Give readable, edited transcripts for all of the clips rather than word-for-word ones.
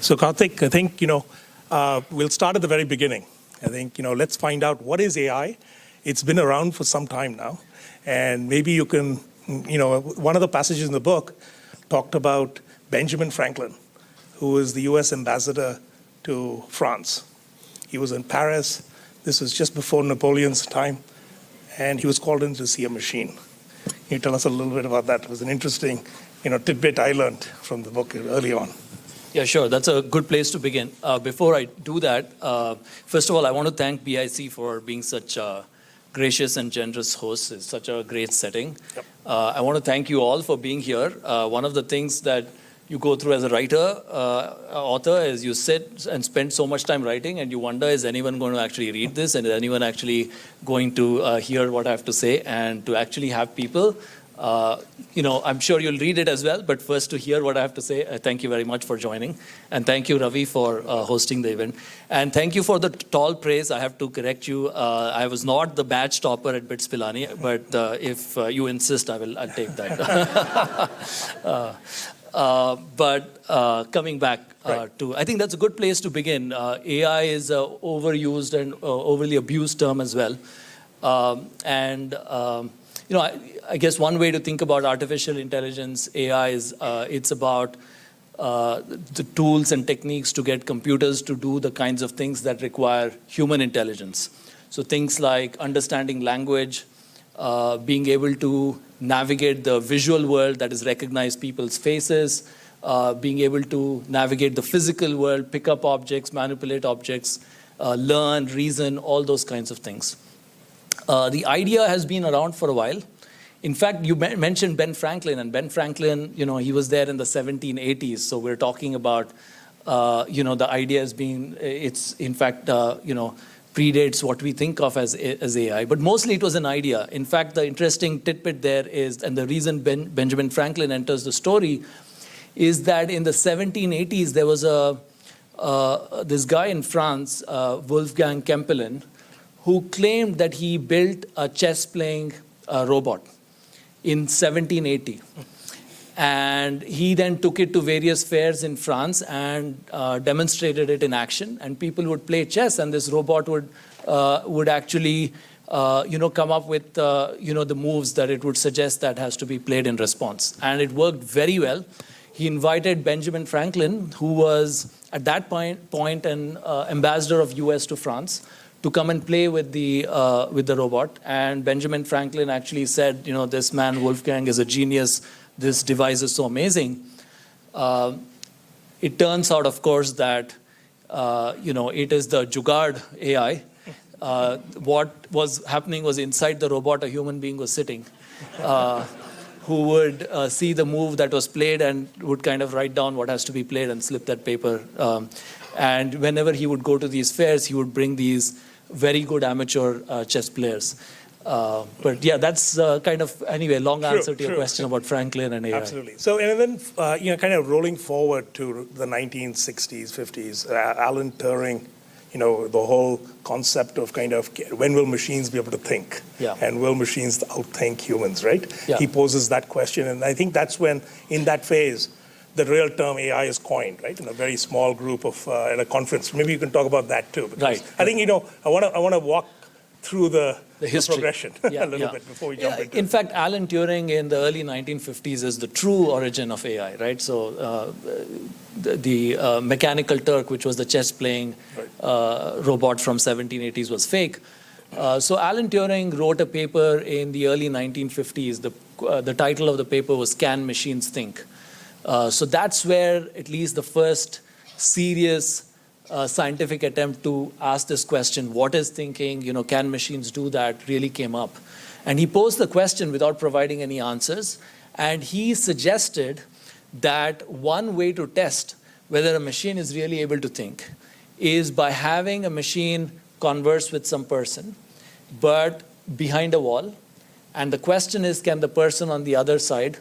So Kartik, I think, we'll start at the very beginning. I think, let's find out what is AI. It's been around for some time now. And maybe you can, one of the passages in the book talked about Benjamin Franklin, who was the US ambassador to France. He was in Paris. This was just before Napoleon's time. And he was called in to see a machine. Can you tell us a little bit about that? It was an interesting, tidbit I learned from the book early on. Yeah, sure. That's a good place to begin. Before I do that, first of all, I want to thank BIC for being such a gracious and generous host. It's such a great setting. Yep. I want to thank you all for being here. One of the things that you go through as a writer, author, is you sit and spend so much time writing and you wonder, is anyone going to actually read this? And is anyone actually going to hear what I have to say? And to actually have people, I'm sure you'll read it as well, but first to hear what I have to say, thank you very much for joining. And thank you, Ravi, for hosting the event. And thank you for the tall praise. I have to correct you. I was not the badge topper at BITS Pilani, but if you insist, I'll take that. But coming back to, I think that's a good place to begin. AI is an overused and overly abused term as well. I guess one way to think about artificial intelligence, AI, is it's about the tools and techniques to get computers to do the kinds of things that require human intelligence. So things like understanding language, being able to navigate the visual world, that is recognize people's faces, being able to navigate the physical world, pick up objects, manipulate objects, learn, reason, all those kinds of things. The idea has been around for a while. In fact, you mentioned Ben Franklin, and Ben Franklin, he was there in the 1780s. So we're talking about, the idea has been, it's in fact, predates what we think of as AI. But mostly it was an idea. In fact, the interesting tidbit there is, and the reason Benjamin Franklin enters the story, is that in the 1780s, there was this guy in France, Wolfgang Kempelen, who claimed that he built a chess-playing robot in 1780. And he then took it to various fairs in France and demonstrated it in action. And people would play chess, and this robot would actually, come up with, the moves that it would suggest that has to be played in response. And it worked very well. He invited Benjamin Franklin, who was at that point an ambassador of US to France, to come and play with the robot. And Benjamin Franklin actually said, this man Wolfgang is a genius. This device is so amazing. It turns out, of course, that it is the Jugaad AI. What was happening was inside the robot, a human being was sitting, who would see the move that was played and would kind of write down what has to be played and slip that paper. And whenever he would go to these fairs, he would bring these very good amateur chess players. But yeah, that's kind of, anyway, long answer to your question about Franklin and AI. Absolutely. So, and then, kind of rolling forward to the 1960s, 50s, Alan Turing, the whole concept of kind of when will machines be able to think? Yeah. And will machines outthink humans, right? Yeah. He poses that question. And I think that's when, in that phase, the real term AI is coined, right? In a very small group of at a conference. Maybe you can talk about that too. Right. I think I want to walk through the history. Progression a little bit before we jump into it. In fact, Alan Turing in the early 1950s is the true origin of AI, right? So the Mechanical Turk, which was the chess-playing robot from 1780s, was fake. So Alan Turing wrote a paper in the early 1950s. The title of the paper was "Can Machines Think?" So that's where at least the first serious scientific attempt to ask this question, what is thinking, can machines do that, really came up. And he posed the question without providing any answers. And he suggested that one way to test whether a machine is really able to think is by having a machine converse with some person, but behind a wall. And the question is, can the person on the other side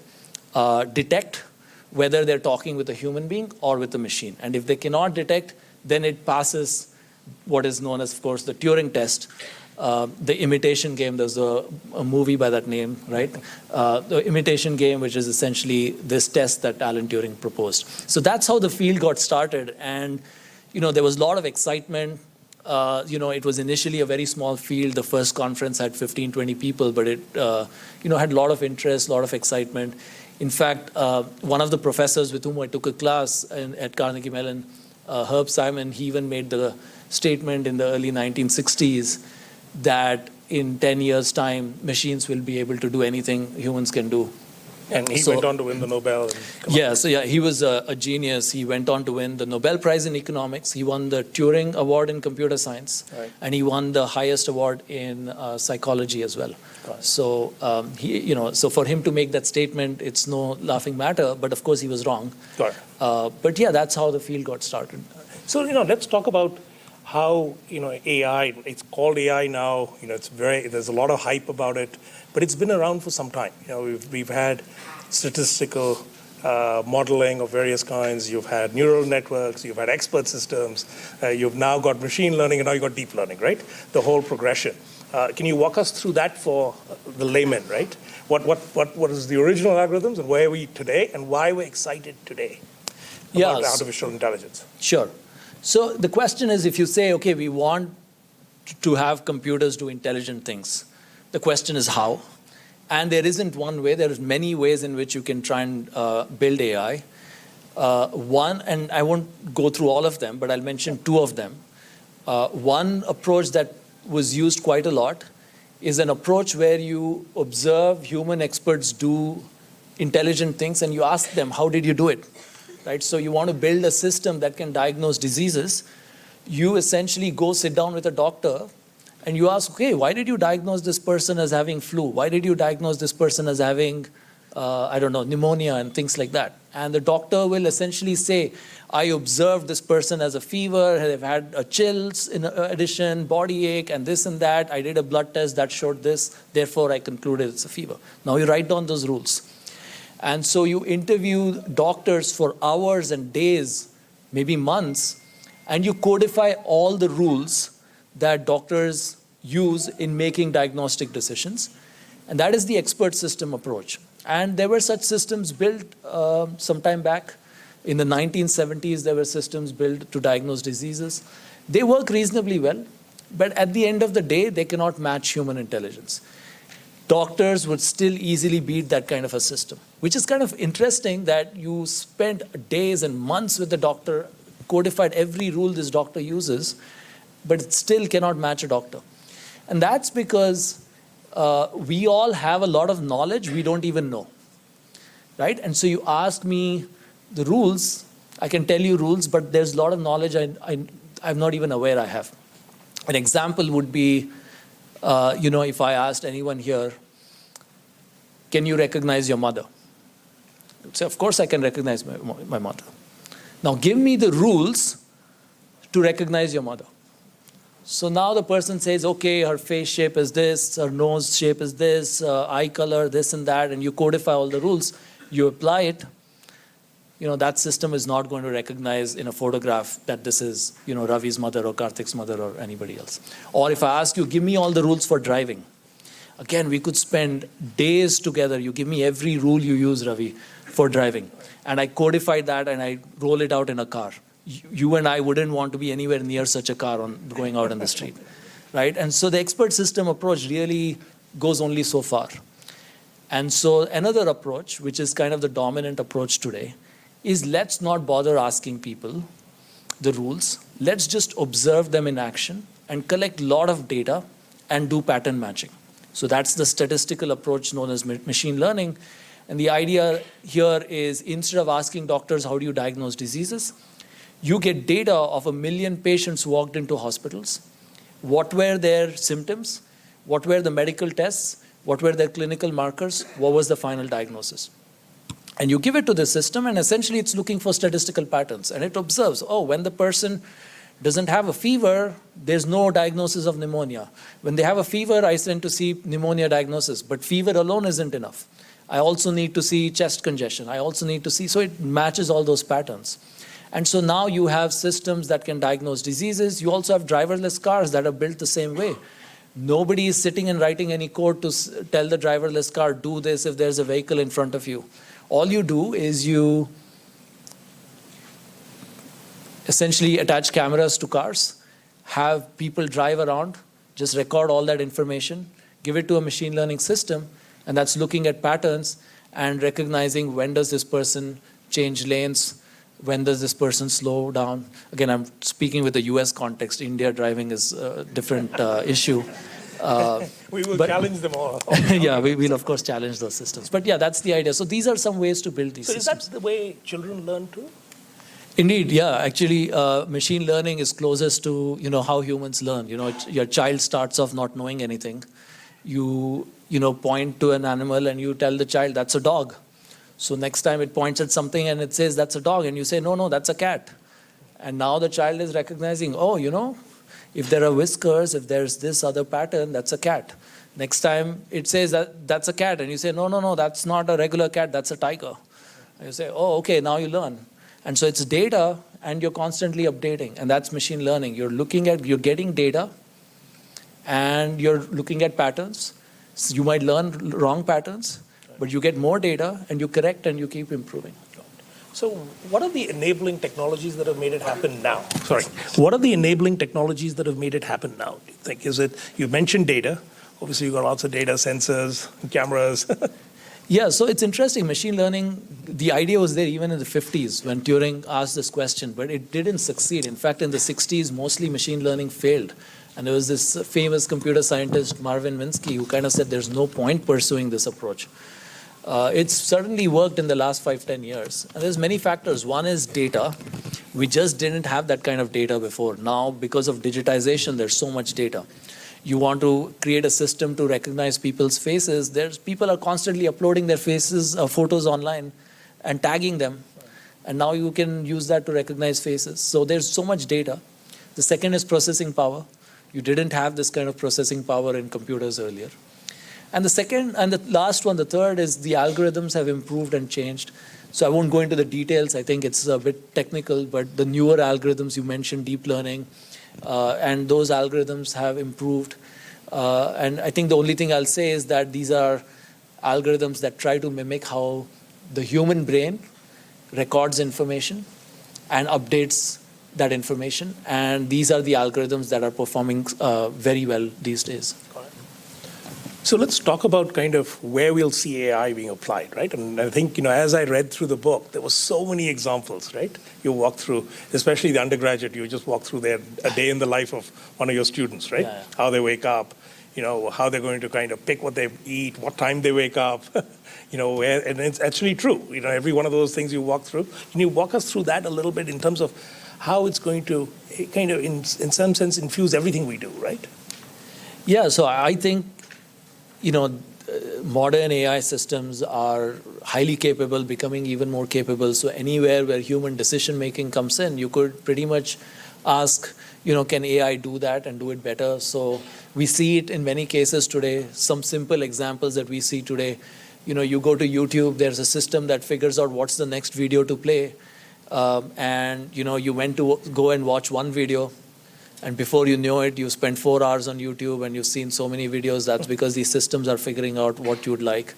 detect whether they're talking with a human being or with a machine? And if they cannot detect, then it passes what is known as, of course, the Turing test. The Imitation Game, there's a movie by that name, right? The Imitation Game, which is essentially this test that Alan Turing proposed. So that's how the field got started. And, there was a lot of excitement. It was initially a very small field. The first conference had 15, 20 people, but it, had a lot of interest, a lot of excitement. In fact, one of the professors with whom I took a class at Carnegie Mellon, Herb Simon, he even made the statement in the early 1960s that in 10 years' time, machines will be able to do anything humans can do. And he went on to win the Nobel. He was a genius. He went on to win the Nobel Prize in Economics. He won the Turing Award in Computer Science. Right. And he won the highest award in psychology as well. So, so for him to make that statement, it's no laughing matter. But of course, he was wrong. But yeah, that's how the field got started. So, let's talk about how, AI, it's called AI now, there's a lot of hype about it, but it's been around for some time. We've had statistical modeling of various kinds, you've had neural networks, you've had expert systems, you've now got machine learning, and now you've got deep learning, right? The whole progression. Can you walk us through that for the layman, right? What is the original algorithms and where are we today and why we're excited today about artificial intelligence? Sure. So the question is, if you say, okay, we want to have computers do intelligent things, the question is how? And there isn't one way. There's many ways in which you can try and build AI. One, and I won't go through all of them, but I'll mention two of them. One approach that was used quite a lot is an approach where you observe human experts do intelligent things and you ask them, how did you do it? Right? So you want to build a system that can diagnose diseases. You essentially go sit down with a doctor and you ask, okay, why did you diagnose this person as having flu? Why did you diagnose this person as having, pneumonia and things like that? And the doctor will essentially say, I observed this person as a fever, they've had a chills in addition, body ache, and this and that. I did a blood test that showed this, therefore I concluded it's a fever. Now you write down those rules. And so you interview doctors for hours and days, maybe months, and you codify all the rules that doctors use in making diagnostic decisions. And that is the expert system approach. And there were such systems built some time back. In the 1970s, there were systems built to diagnose diseases. They work reasonably well, but at the end of the day, they cannot match human intelligence. Doctors would still easily beat that kind of a system, which is kind of interesting that you spent days and months with the doctor, codified every rule this doctor uses, but it still cannot match a doctor. And that's because we all have a lot of knowledge we don't even know, right? And so you ask me the rules, I can tell you rules, but there's a lot of knowledge I'm not even aware I have. An example would be, if I asked anyone here, can you recognize your mother? I'd say, of course I can recognize my mother. Now give me the rules to recognize your mother. So now the person says, okay, her face shape is this, her nose shape is this, eye color, this and that, and you codify all the rules, you apply it. That system is not going to recognize in a photograph that this is, Ravi's mother or Kartik's mother or anybody else. Or if I ask you, give me all the rules for driving. Again, we could spend days together. You give me every rule you use, Ravi, for driving. And I codify that and I roll it out in a car. You and I wouldn't want to be anywhere near such a car going out on the street, right? And so the expert system approach really goes only so far. And so another approach, which is kind of the dominant approach today, is let's not bother asking people the rules. Let's just observe them in action and collect a lot of data and do pattern matching. So that's the statistical approach known as machine learning. And the idea here is instead of asking doctors, how do you diagnose diseases? You get data of 1 million patients who walked into hospitals. What were their symptoms? What were the medical tests? What were their clinical markers? What was the final diagnosis? And you give it to the system, and essentially it's looking for statistical patterns. And it observes, when the person doesn't have a fever, there's no diagnosis of pneumonia. When they have a fever, I tend to see pneumonia diagnosis. But fever alone isn't enough. I also need to see chest congestion. I also need to see, so it matches all those patterns. And so now you have systems that can diagnose diseases. You also have driverless cars that are built the same way, Nobody is sitting and writing any code to tell the driverless car, do this if there's a vehicle in front of you. All you do is you essentially attach cameras to cars, have people drive around, just record all that information, give it to a machine learning system, and that's looking at patterns and recognizing when does this person change lanes, when does this person slow down. Again, I'm speaking with the US context. India driving is a different issue. We will challenge them all. Yeah, we will of course challenge those systems. But yeah, that's the idea. So these are some ways to build these systems. So is that the way children learn too? Indeed, yeah. Actually, machine learning is closest to how humans learn. Your child starts off not knowing anything. You point to an animal and you tell the child that's a dog. So next time it points at something and it says that's a dog, and you say no, that's a cat. And now the child is recognizing, if there are whiskers, if there's this other pattern, that's a cat. Next time it says that's a cat, and you say no, that's not a regular cat, that's a tiger. And you say, oh, okay, now you learn. And so it's data, and you're constantly updating, and that's machine learning. You're getting data, and you're looking at patterns. So you might learn wrong patterns, but you get more data, and you correct, and you keep improving. So what are the enabling technologies that have made it happen now? What are the enabling technologies that have made it happen now? Do you think? You mentioned data. Obviously, you've got lots of data, sensors, cameras. Yeah, so it's interesting. Machine learning, the idea was there even in the 50s when Turing asked this question, but it didn't succeed. In fact, in the 60s, mostly machine learning failed. And there was this famous computer scientist, Marvin Minsky, who kind of said there's no point pursuing this approach. It's certainly worked in the last 5-10 years. And there's many factors. One is data. We just didn't have that kind of data before. Now, because of digitization, there's so much data. You want to create a system to recognize people's faces. People are constantly uploading their faces, photos online and tagging them. And now you can use that to recognize faces. So there's so much data. The second is processing power. You didn't have this kind of processing power in computers earlier. And the second and the last one, the third, is the algorithms have improved and changed. So I won't go into the details. I think it's a bit technical, but the newer algorithms you mentioned, deep learning, and those algorithms have improved. And I think the only thing I'll say is that these are algorithms that try to mimic how the human brain records information and updates that information. And these are the algorithms that are performing very well these days. So let's talk about kind of where we'll see AI being applied, right? And I think, as I read through the book, there were so many examples, right? You walk through, especially the undergraduate, you just walk through a day in the life of one of your students, right? Yeah. How they wake up, how they're going to kind of pick what they eat, what time they wake up, and it's actually true. Every one of those things you walk through. Can you walk us through that a little bit in terms of how it's going to kind of, in some sense, infuse everything we do, right? Yeah, so I think, modern AI systems are highly capable, becoming even more capable. So anywhere where human decision making comes in, you could pretty much ask, can AI do that and do it better? So we see it in many cases today. Some simple examples that we see today, you go to YouTube, there's a system that figures out what's the next video to play. And you went to go and watch one video, and before you know it, you spent 4 hours on YouTube and you've seen so many videos. That's because these systems are figuring out what you'd like.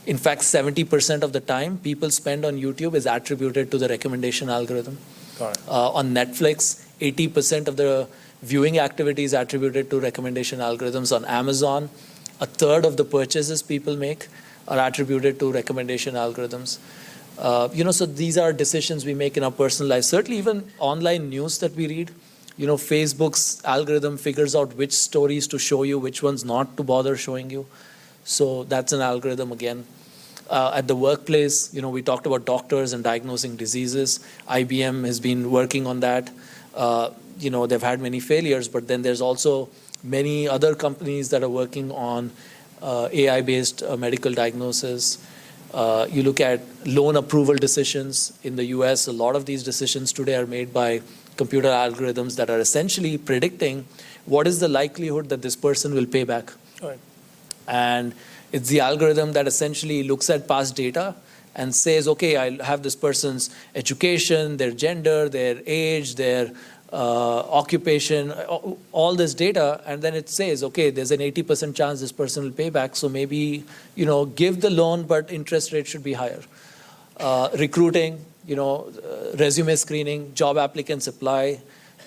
In fact, 70% of the time people spend on YouTube is attributed to the recommendation algorithm. On Netflix, 80% of the viewing activity is attributed to recommendation algorithms. On Amazon, a third of the purchases people make are attributed to recommendation algorithms. So these are decisions we make in our personal life. Certainly even online news that we read, Facebook's algorithm figures out which stories to show you, which ones not to bother showing you. So that's an algorithm again. At the workplace, we talked about doctors and diagnosing diseases. IBM has been working on that. They've had many failures, but then there's also many other companies that are working on AI-based medical diagnosis. You look at loan approval decisions in the US. A lot of these decisions today are made by computer algorithms that are essentially predicting what is the likelihood that this person will pay back. Right. And it's the algorithm that essentially looks at past data and says, okay, I have this person's education, their gender, their age, their occupation, all this data, and then it says, okay, there's an 80% chance this person will pay back, so maybe, give the loan, but interest rate should be higher. Recruiting, resume screening, job applicants apply.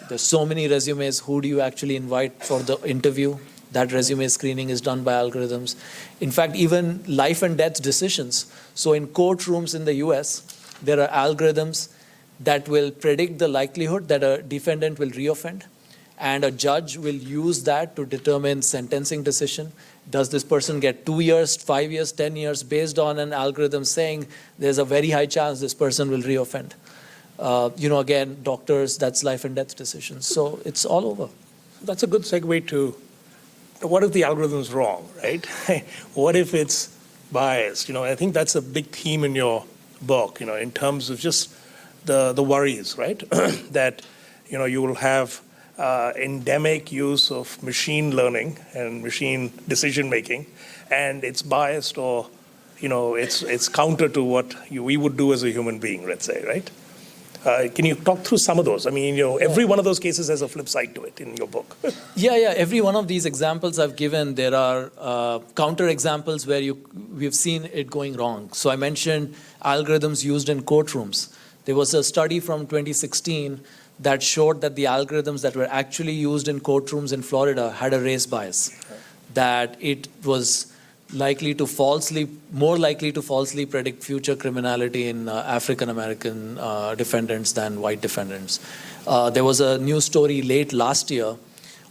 There's so many resumes. Who do you actually invite for the interview? That resume screening is done by algorithms. In fact, even life and death decisions. So in courtrooms in the US, there are algorithms that will predict the likelihood that a defendant will reoffend. And a judge will use that to determine sentencing decision. Does this person get 2 years, 5 years, 10 years, based on an algorithm saying there's a very high chance this person will reoffend? Again, doctors, that's life and death decisions. So it's all over. That's a good segue to what if the algorithm's wrong, right? What if it's biased? I think that's a big theme in your book, in terms of just the worries, right? That, you will have endemic use of machine learning and machine decision making, and it's biased, or it's counter to what we would do as a human being, let's say, right? Can you talk through some of those? I mean, every one of those cases has a flip side to it in your book. Yeah. Every one of these examples I've given, there are counter examples where we've seen it going wrong. So I mentioned algorithms used in courtrooms. There was a study from 2016 that showed that the algorithms that were actually used in courtrooms in Florida had a race bias, that it was more likely to falsely predict future criminality in African American defendants than white defendants. There was a news story late last year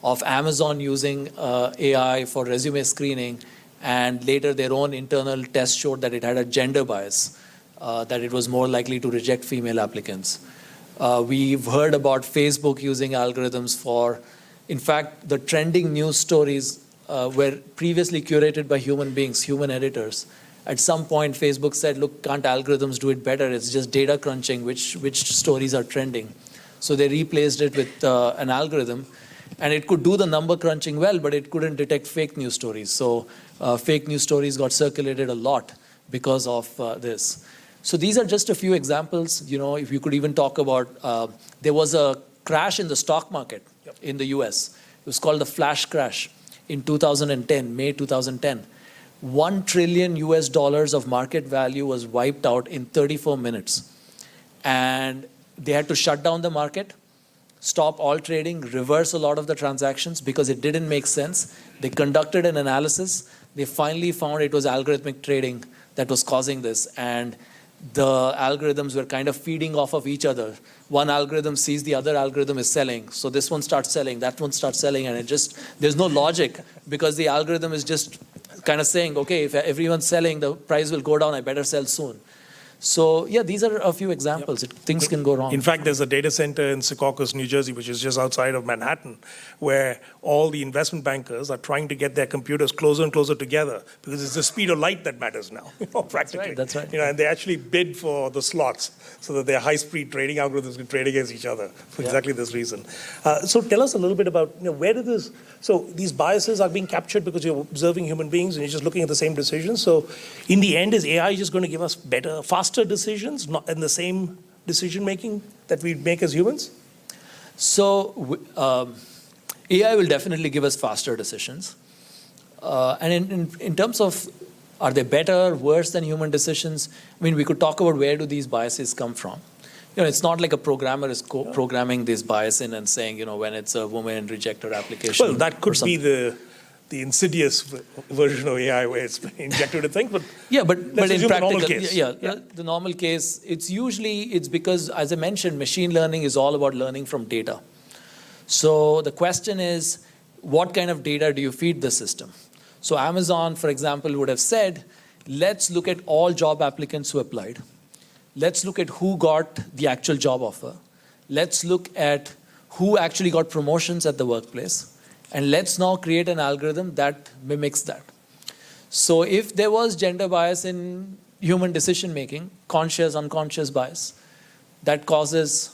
of Amazon using AI for resume screening, and later their own internal test showed that it had a gender bias, that it was more likely to reject female applicants. We've heard about Facebook using algorithms for, in fact, the trending news stories were previously curated by human beings, human editors. At some point, Facebook said, look, can't algorithms do it better? It's just data crunching, which stories are trending. So they replaced it with an algorithm. And it could do the number crunching well, but it couldn't detect fake news stories. So fake news stories got circulated a lot because of this. So these are just a few examples. If you could even talk about, there was a crash in the stock market in the US. It was called the flash crash in 2010, May 2010. $1 trillion of market value was wiped out in 34 minutes. And they had to shut down the market, stop all trading, reverse a lot of the transactions because it didn't make sense. They conducted an analysis. They finally found it was algorithmic trading that was causing this. And the algorithms were kind of feeding off of each other. One algorithm sees the other algorithm is selling. So this one starts selling, that one starts selling, and there's no logic because the algorithm is just kind of saying, okay, if everyone's selling, the price will go down, I better sell soon. So yeah, these are a few examples. Things can go wrong. In fact, there's a data center in Secaucus, New Jersey, which is just outside of Manhattan, where all the investment bankers are trying to get their computers closer and closer together because it's the speed of light that matters now, practically. That's right. And they actually bid for the slots so that their high-speed trading algorithms can trade against each other for exactly this reason. So tell us a little bit about where did this? So these biases are being captured because you're observing human beings and you're just looking at the same decisions. So in the end, is AI just going to give us better, faster decisions, not in the same decision making that we make as humans? So AI will definitely give us faster decisions. And in terms of, are they better, worse than human decisions? I mean, we could talk about where do these biases come from. It's not like a programmer is programming this bias in and saying, when it's a woman, reject her application. Well, that could be the insidious version of AI where it's injected a thing, but yeah, but in practical, the normal case. The normal case, it's because, as I mentioned, machine learning is all about learning from data. So the question is, what kind of data do you feed the system? So Amazon, for example, would have said, let's look at all job applicants who applied. Let's look at who got the actual job offer. Let's look at who actually got promotions at the workplace. And let's now create an algorithm that mimics that. So if there was gender bias in human decision making, conscious, unconscious bias, that causes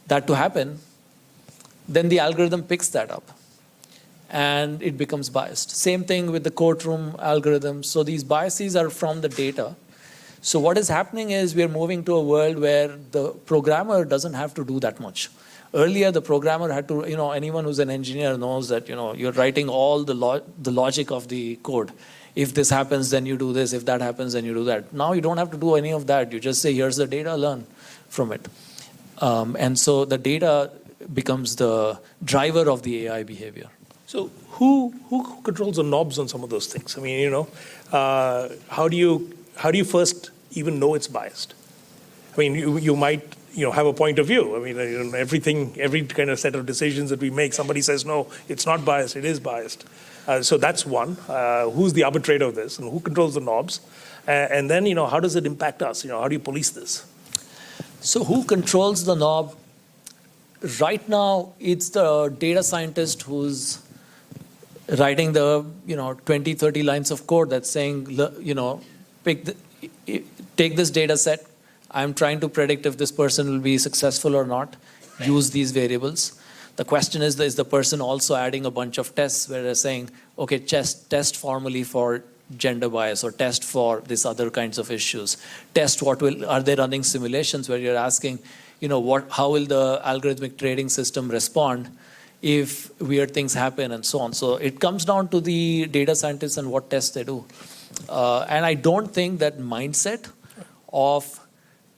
that to happen, then the algorithm picks that up and it becomes biased. Same thing with the courtroom algorithm. So these biases are from the data. So what is happening is we're moving to a world where the programmer doesn't have to do that much. Earlier, the programmer had to, anyone who's an engineer knows that, you're writing all the logic of the code. If this happens, then you do this. If that happens, then you do that. Now you don't have to do any of that. You just say, here's the data, learn from it. And so the data becomes the driver of the AI behavior. So who controls the knobs on some of those things? I mean, how do you first even know it's biased? I mean, you might have a point of view. I mean, every kind of set of decisions that we make, somebody says, no, it's not biased, it is biased. So that's one. Who's the arbitrator of this, and who controls the knobs? And then, how does it impact us? How do you police this? So who controls the knob? Right now, it's the data scientist who's writing the 20, 30 lines of code that's saying, take this data set. I'm trying to predict if this person will be successful or not. Use these variables. The question is the person also adding a bunch of tests where they're saying, okay, test formally for gender bias, or test for these other kinds of issues. Test are they running simulations where you're asking, how will the algorithmic trading system respond if weird things happen, and so on. So it comes down to the data scientists and what tests they do. And I don't think that mindset of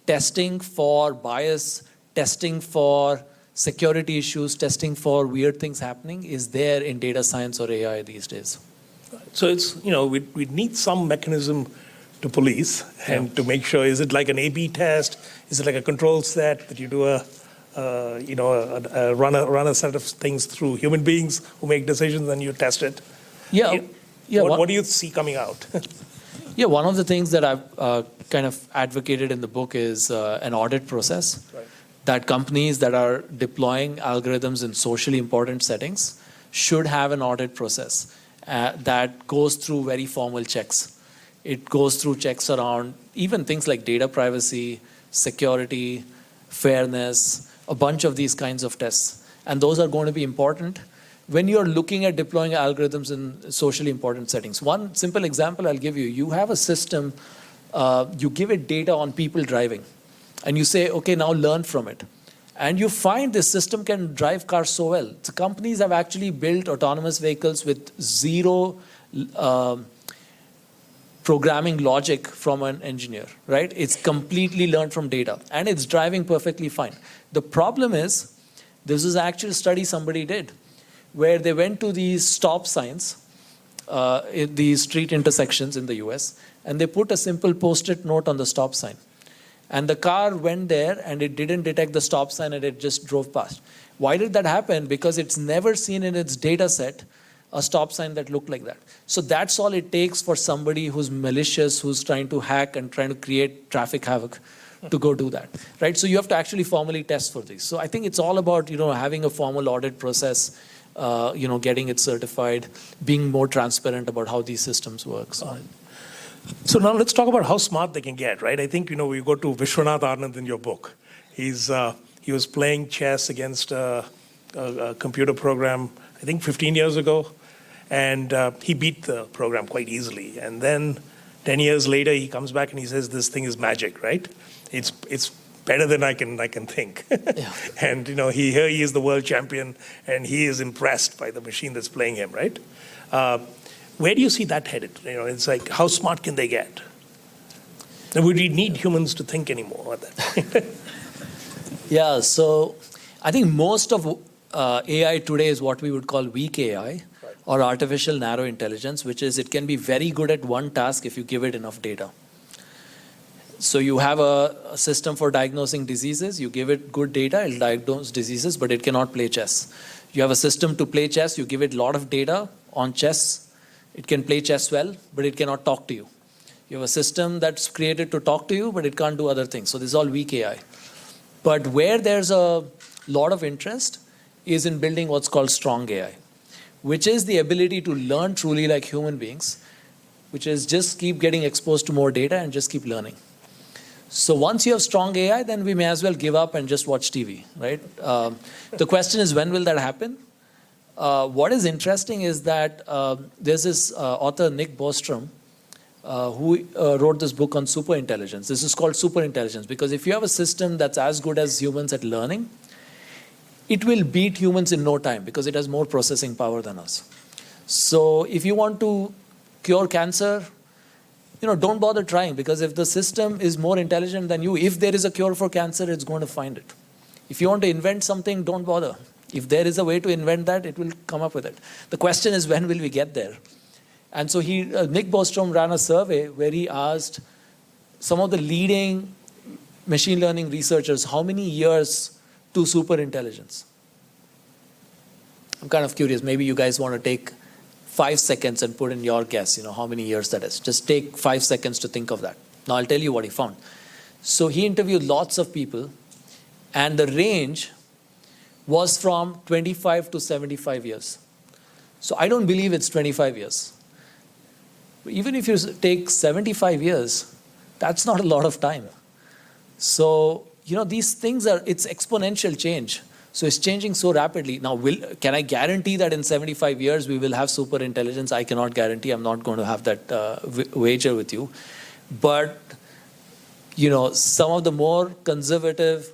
testing for bias, testing for security issues, testing for weird things happening is there in data science or AI these days. So it's, we need some mechanism to police and to make sure, is it like an A/B test? Is it like a control set that you do run a set of things through human beings who make decisions and you test it? What do you see coming out? One of the things that I've kind of advocated in the book is an audit process. Right. That companies that are deploying algorithms in socially important settings should have an audit process that goes through very formal checks. It goes through checks around even things like data privacy, security, fairness, a bunch of these kinds of tests. And those are going to be important when you're looking at deploying algorithms in socially important settings. One simple example I'll give you. You have a system, you give it data on people driving, and you say, okay, now learn from it. And you find this system can drive cars so well. So companies have actually built autonomous vehicles with zero programming logic from an engineer, right? It's completely learned from data, and it's driving perfectly fine. The problem is, this is actually a study somebody did, where they went to these stop signs, in these street intersections in the US, and they put a simple post-it note on the stop sign. And the car went there and it didn't detect the stop sign and it just drove past. Why did that happen? Because it's never seen in its data set a stop sign that looked like that. So that's all it takes for somebody who's malicious, who's trying to hack and trying to create traffic havoc to go do that, right? So you have to actually formally test for these. So I think it's all about, having a formal audit process, getting it certified, being more transparent about how these systems work. So now let's talk about how smart they can get, right? I think, we go to Vishwanath Anand in your book. He was playing chess against a computer program, I think 15 years ago, and he beat the program quite easily. And then 10 years later, he comes back and he says, this thing is magic, right? It's better than I can think. Yeah. And, here he is the world champion, and he is impressed by the machine that's playing him, right? Where do you see that headed? It's like, how smart can they get? And would we need humans to think anymore at that point? Yeah, so I think most of AI today is what we would call weak AI, right, or artificial narrow intelligence, which is it can be very good at one task if you give it enough data. So you have a system for diagnosing diseases, you give it good data, it'll diagnose diseases, but it cannot play chess. You have a system to play chess, you give it a lot of data on chess, it can play chess well, but it cannot talk to you. You have a system that's created to talk to you, but it can't do other things. So this is all weak AI. But where there's a lot of interest is in building what's called strong AI, which is the ability to learn truly like human beings, which is just keep getting exposed to more data and just keep learning. So once you have strong AI, then we may as well give up and just watch TV, right? The question is, when will that happen? What is interesting is that there's this author, Nick Bostrom, who wrote this book on superintelligence. This is called superintelligence because if you have a system that's as good as humans at learning, it will beat humans in no time because it has more processing power than us. So if you want to cure cancer, don't bother trying, because if the system is more intelligent than you, if there is a cure for cancer, it's going to find it. If you want to invent something, don't bother. If there is a way to invent that, it will come up with it. The question is, when will we get there? And so Nick Bostrom ran a survey where he asked some of the leading machine learning researchers, how many years to super intelligence? I'm kind of curious. Maybe you guys want to take 5 seconds and put in your guess, how many years that is. Just take 5 seconds to think of that. Now I'll tell you what he found. So he interviewed lots of people, and the range was from 25 to 75 years. So I don't believe it's 25 years. Even if you take 75 years, that's not a lot of time. So, these things it's exponential change. So it's changing so rapidly. Now, can I guarantee that in 75 years we will have super intelligence? I cannot guarantee. I'm not going to have that wager with you. But, some of the more conservative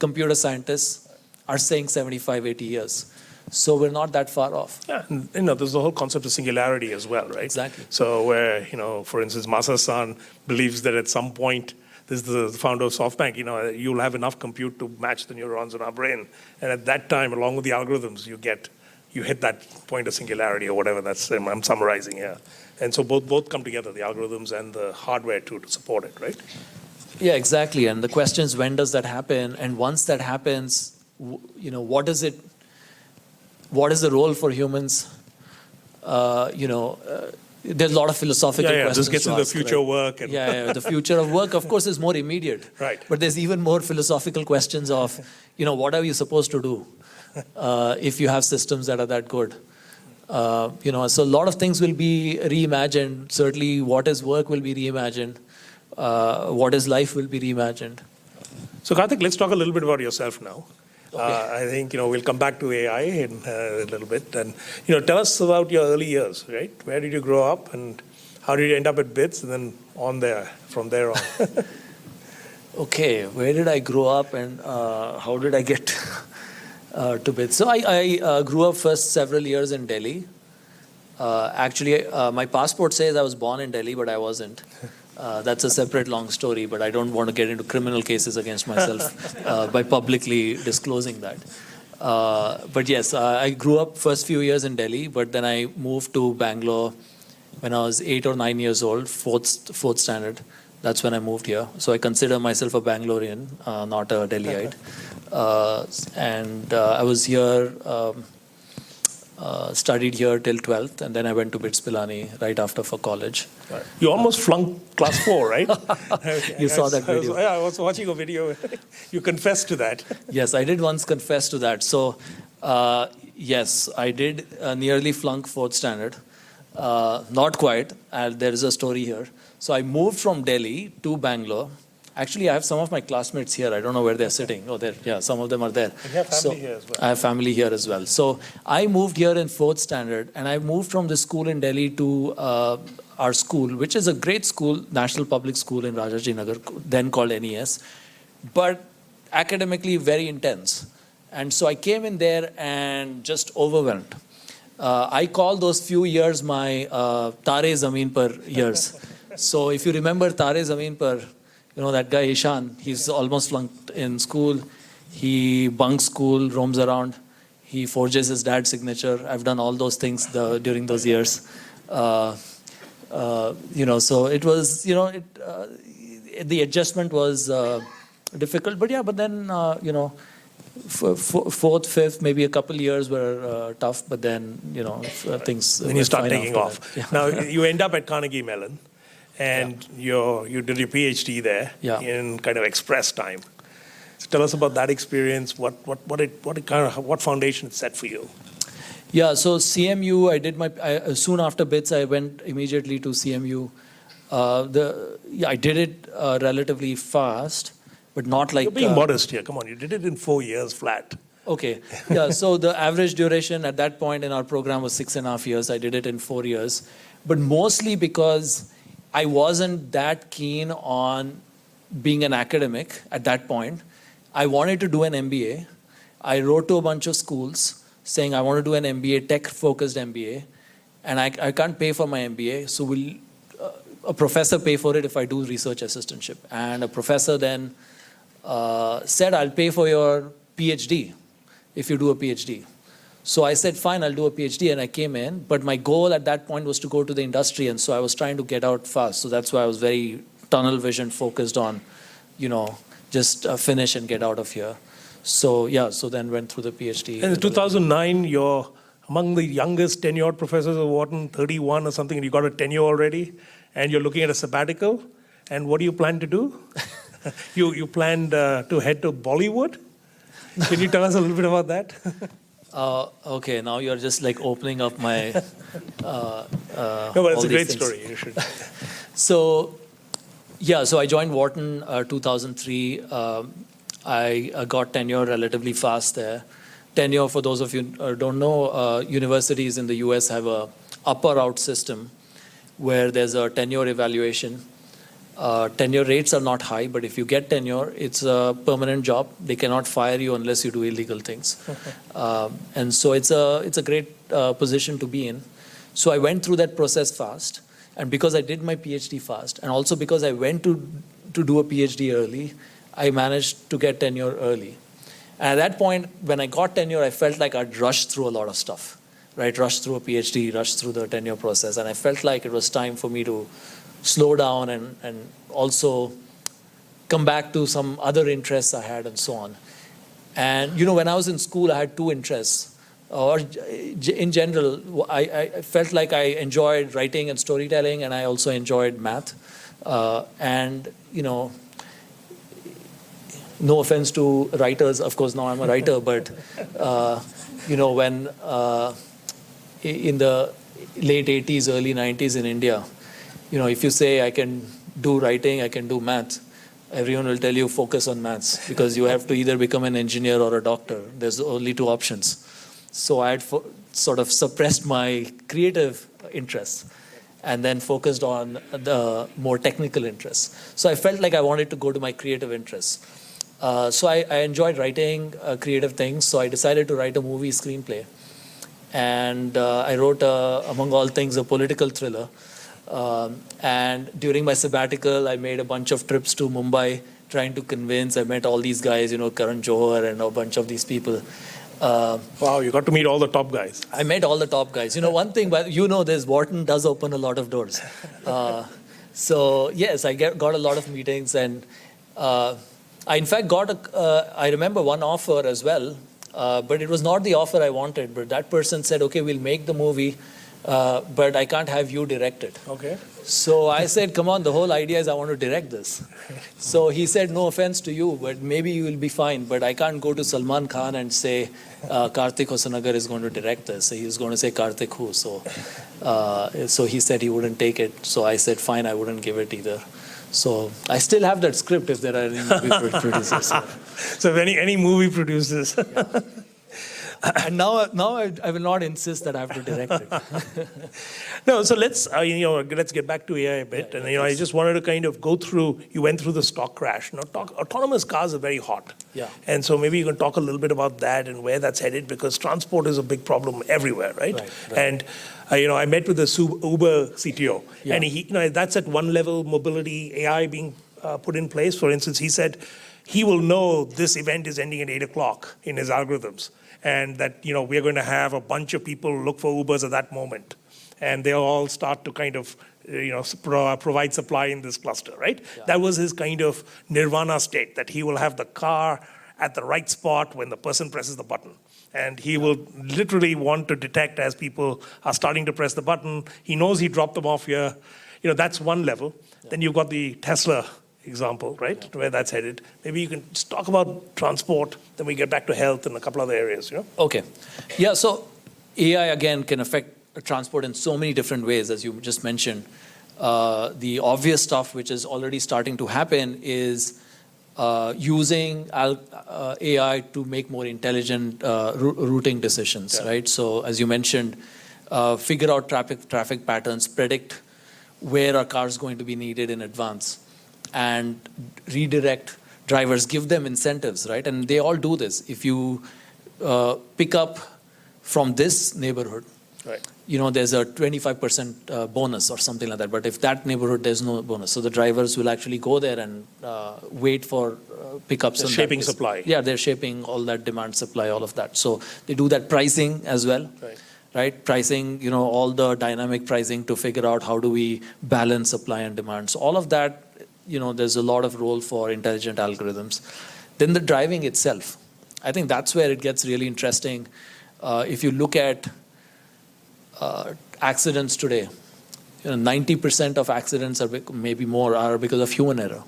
computer scientists are saying 75, 80 years. So we're not that far off. Yeah, and, there's the whole concept of singularity as well, right? Exactly. So where, for instance, Masa-san believes that at some point, this is the founder of SoftBank, you'll have enough compute to match the neurons in our brain. And at that time, along with the algorithms, you hit that point of singularity or whatever. I'm summarizing here. And so both come together, the algorithms and the hardware too, to support it, right? Yeah, exactly. And the question is, when does that happen? And once that happens, what is the role for humans? There's a lot of philosophical questions. This gets into the future right? work. And the future of work, of course, is more immediate. Right. But there's even more philosophical questions of, what are you supposed to do if you have systems that are that good? So a lot of things will be reimagined. Certainly, what is work will be reimagined. What is life will be reimagined. So Kartik, let's talk a little bit about yourself now. Okay. I think, we'll come back to AI in a little bit. And, tell us about your early years, right? Where did you grow up and how did you end up at BITS, and then from there on? Okay, where did I grow up and how did I get to BITS? So I grew up first several years in Delhi. Actually, my passport says I was born in Delhi, but I wasn't. That's a separate long story, but I don't want to get into criminal cases against myself by publicly disclosing that. But yes, I grew up first few years in Delhi, but then I moved to Bangalore when I was 8 or 9 years old, fourth standard. That's when I moved here. So I consider myself a Bangalorean, not a Delhiite. And I was here, studied here till 12th, and then I went to BITS Pilani right after for college. Right. You almost flunked class 4, right? You saw that video. I was watching a video. You confessed to that. Yes, I did once confess to that. So, yes, I did nearly flunk 4th standard. Not quite. There is a story here. So I moved from Delhi to Bangalore. Actually, I have some of my classmates here. I don't know where they're sitting. Oh, there. Yeah, some of them are there. And you have family here as well. I have family here as well. So I moved here in 4th standard, and I moved from the school in Delhi to our school, which is a great school, National Public School in Rajajinagar, then called NES, but academically very intense. And so I came in there and just overwhelmed. I call those few years my Tare Zameen Par years. So if you remember Tare Zameen Par, that guy Ishan, he's almost flunked in school. He bunks school, roams around. He forges his dad's signature. I've done all those things during those years. So it was, the adjustment was difficult. But then, fourth, fifth, maybe a couple years were tough. But then, things. Then you start taking off. Yeah. Now, you end up at Carnegie Mellon. And you did your PhD there in kind of express time. So tell us about that experience. What foundation it set for you? Yeah, so CMU, I did soon after BITS, I went immediately to CMU. I did it relatively fast, but not like. You're being modest here. Come on, you did it in 4 years flat. Okay. Yeah, so the average duration at that point in our program was 6.5 years. I did it in 4 years, but mostly because I wasn't that keen on being an academic at that point. I wanted to do an MBA, I wrote to a bunch of schools saying I want to do an MBA, tech-focused MBA, and I can't pay for my MBA, so will a professor pay for it if I do research assistantship? And a professor then said, I'll pay for your PhD if you do a PhD. So I said, fine, I'll do a PhD, and I came in. But my goal at that point was to go to the industry, and so I was trying to get out fast. So that's why I was very tunnel vision focused on, just finish and get out of here. So yeah, so then went through the PhD. And in 2009, you're among the youngest tenured professors of Wharton, 31 or something, and you got a tenure already, and you're looking at a sabbatical. And what do you plan to do? You planned to head to Bollywood? Can you tell us a little bit about that? Okay, now you're just like opening up my. No, but it's a great story. You should. So, yeah, so I joined Wharton 2003. I got tenure relatively fast there. Tenure, for those of you who don't know, universities in the US have a up-or-out system where there's a tenure evaluation. Tenure rates are not high, but if you get tenure, it's a permanent job. They cannot fire you unless you do illegal things. And so it's a great position to be in. So I went through that process fast. And because I did my PhD fast, and also because I went to do a PhD early, I managed to get tenure early. And at that point, when I got tenure, I felt like I'd rushed through a lot of stuff, right? Rushed through a PhD, rushed through the tenure process. And I felt like it was time for me to slow down and also come back to some other interests I had and so on. And, when I was in school, I had two interests. Or in general, I felt like I enjoyed writing and storytelling, and I also enjoyed math. And, no offense to writers, of course, now I'm a writer, but, when in the late 80s, early 90s in India, if you say I can do writing, I can do math, everyone will tell you focus on maths because you have to either become an engineer or a doctor. There's only two options. So I had sort of suppressed my creative interests and then focused on the more technical interests. So I felt like I wanted to go to my creative interests. So I enjoyed writing creative things, so I decided to write a movie screenplay. And I wrote, among all things, a political thriller. And during my sabbatical, I made a bunch of trips to Mumbai, trying to convince. I met all these guys, Karan Johar and a bunch of these people. Wow, you got to meet all the top guys. I met all the top guys. One thing, but this Wharton does open a lot of doors. So yes, I got a lot of meetings, and I in fact got I remember one offer as well, but it was not the offer I wanted. But that person said, okay, we'll make the movie, but I can't have you direct it. Okay. So I said, come on, the whole idea is I want to direct this. So he said, no offense to you, but maybe you will be fine. But I can't go to Salman Khan and say, Kartik Hosanagar is going to direct this. He was going to say, Kartik who? So he said he wouldn't take it. So I said, fine, I wouldn't give it either. So I still have that script if there are any movie producers. So if any movie producers. Yeah. And now I will not insist that I have to direct it. No, so let's get back to AI a bit. Yeah, and I just wanted to kind of go through. You went through the stock crash. Autonomous cars are very hot. Yeah. And so maybe you can talk a little bit about that and where that's headed, because transport is a big problem everywhere, right? Right. And I met with the Uber CTO, yeah. and he, that's at one level mobility AI being put in place. For instance, he said he will know this event is ending at 8:00 in his algorithms. And that, we're going to have a bunch of people look for Ubers at that moment. And they'll all start to kind of, provide supply in this cluster, right? Yeah. That was his kind of nirvana state, that he will have the car at the right spot when the person presses the button. And he will literally want to detect as people are starting to press the button. He knows he dropped them off here. That's one level. Yeah. Then you've got the Tesla example, right? Yeah. Where that's headed. Maybe you can just talk about transport, then we get back to health and a couple other areas, Okay. Yeah, so AI, again, can affect transport in so many different ways, as you just mentioned. The obvious stuff, which is already starting to happen, is using AI to make more intelligent routing decisions, yeah. Right? So as you mentioned, figure out traffic patterns, predict where are cars going to be needed in advance, and redirect drivers, give them incentives, right? And they all do this. If you pick up from this neighborhood, Right. there's a 25% bonus or something like that. But if that neighborhood, there's no bonus. So the drivers will actually go there and wait for pickups. They're shaping supply. Yeah, they're shaping all that demand, supply, all of that. So they do that pricing as well. Right? Pricing, all the dynamic pricing to figure out how do we balance supply and demand. So all of that, there's a lot of role for intelligent algorithms. Then the driving itself. I think that's where it gets really interesting. If you look at accidents today, 90% of accidents are maybe more are because of human error,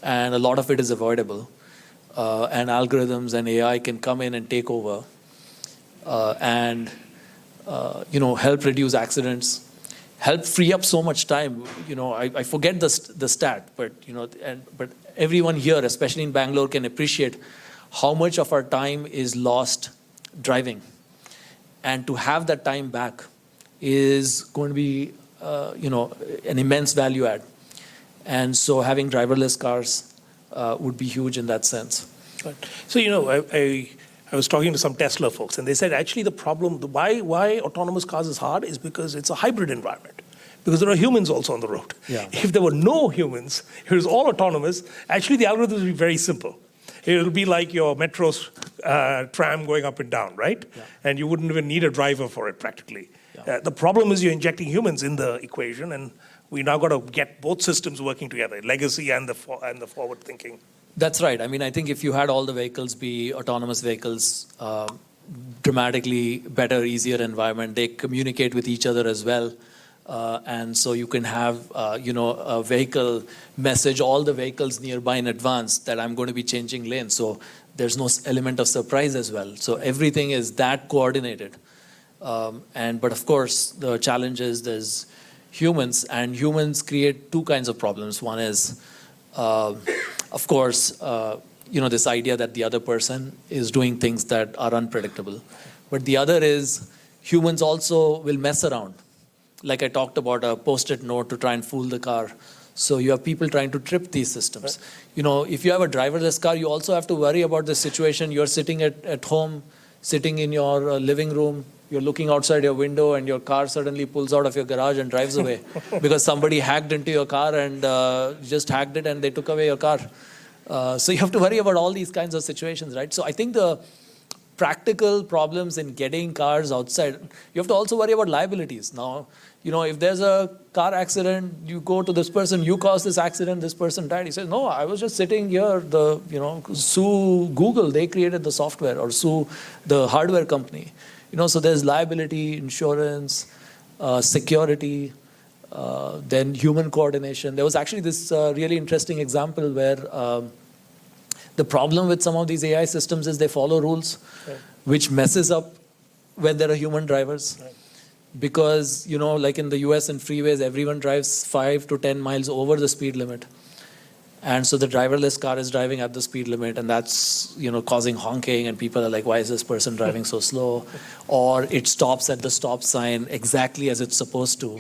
and a lot of it is avoidable. And algorithms and AI can come in and take over, and help reduce accidents, help free up so much time. I forget the stat, but but everyone here, especially in Bangalore, can appreciate how much of our time is lost driving. And to have that time back is going to be, an immense value add. And so having driverless cars would be huge in that sense. Right. So, I was talking to some Tesla folks, and they said actually the problem, why autonomous cars is hard is because it's a hybrid environment. Because there are humans also on the road. Yeah. If there were no humans, if it was all autonomous, actually the algorithm would be very simple. It'll be like your metro's tram going up and down, right? Yeah. And you wouldn't even need a driver for it practically. Yeah. The problem is you're injecting humans in the equation, and we now got to get both systems working together, legacy and the forward thinking. That's right. I mean, I think if you had all the vehicles be autonomous vehicles, dramatically better, easier environment, they communicate with each other as well. And so you can have, a vehicle message all the vehicles nearby in advance that I'm going to be changing lanes. So there's no element of surprise as well. So everything is that coordinated. But of course, the challenge is there's humans, and humans create two kinds of problems. One is, of course, this idea that the other person is doing things that are unpredictable. But the other is humans also will mess around. Like I talked about a post-it note to try and fool the car. So you have people trying to trip these systems. Right. If you have a driverless car, you also have to worry about the situation. You're sitting at home, sitting in your living room. You're looking outside your window, and your car suddenly pulls out of your garage and drives away because somebody hacked into your car and just hacked it, and they took away your car. So you have to worry about all these kinds of situations, right? So I think the practical problems in getting cars outside, you have to also worry about liabilities. Now, if there's a car accident, you go to this person, you caused this accident, this person died. He says, no, I was just sitting here. Sue Google, they created the software, or sue the hardware company. So there's liability, insurance, security, then human coordination. There was actually this really interesting example where the problem with some of these AI systems is they follow rules, right, which messes up when there are human drivers. Right. Because, like in the US and freeways, everyone drives 5 to 10 miles over the speed limit. And so the driverless car is driving at the speed limit, and that's, causing honking, and people are like, why is this person driving so slow? Or it stops at the stop sign exactly as it's supposed to,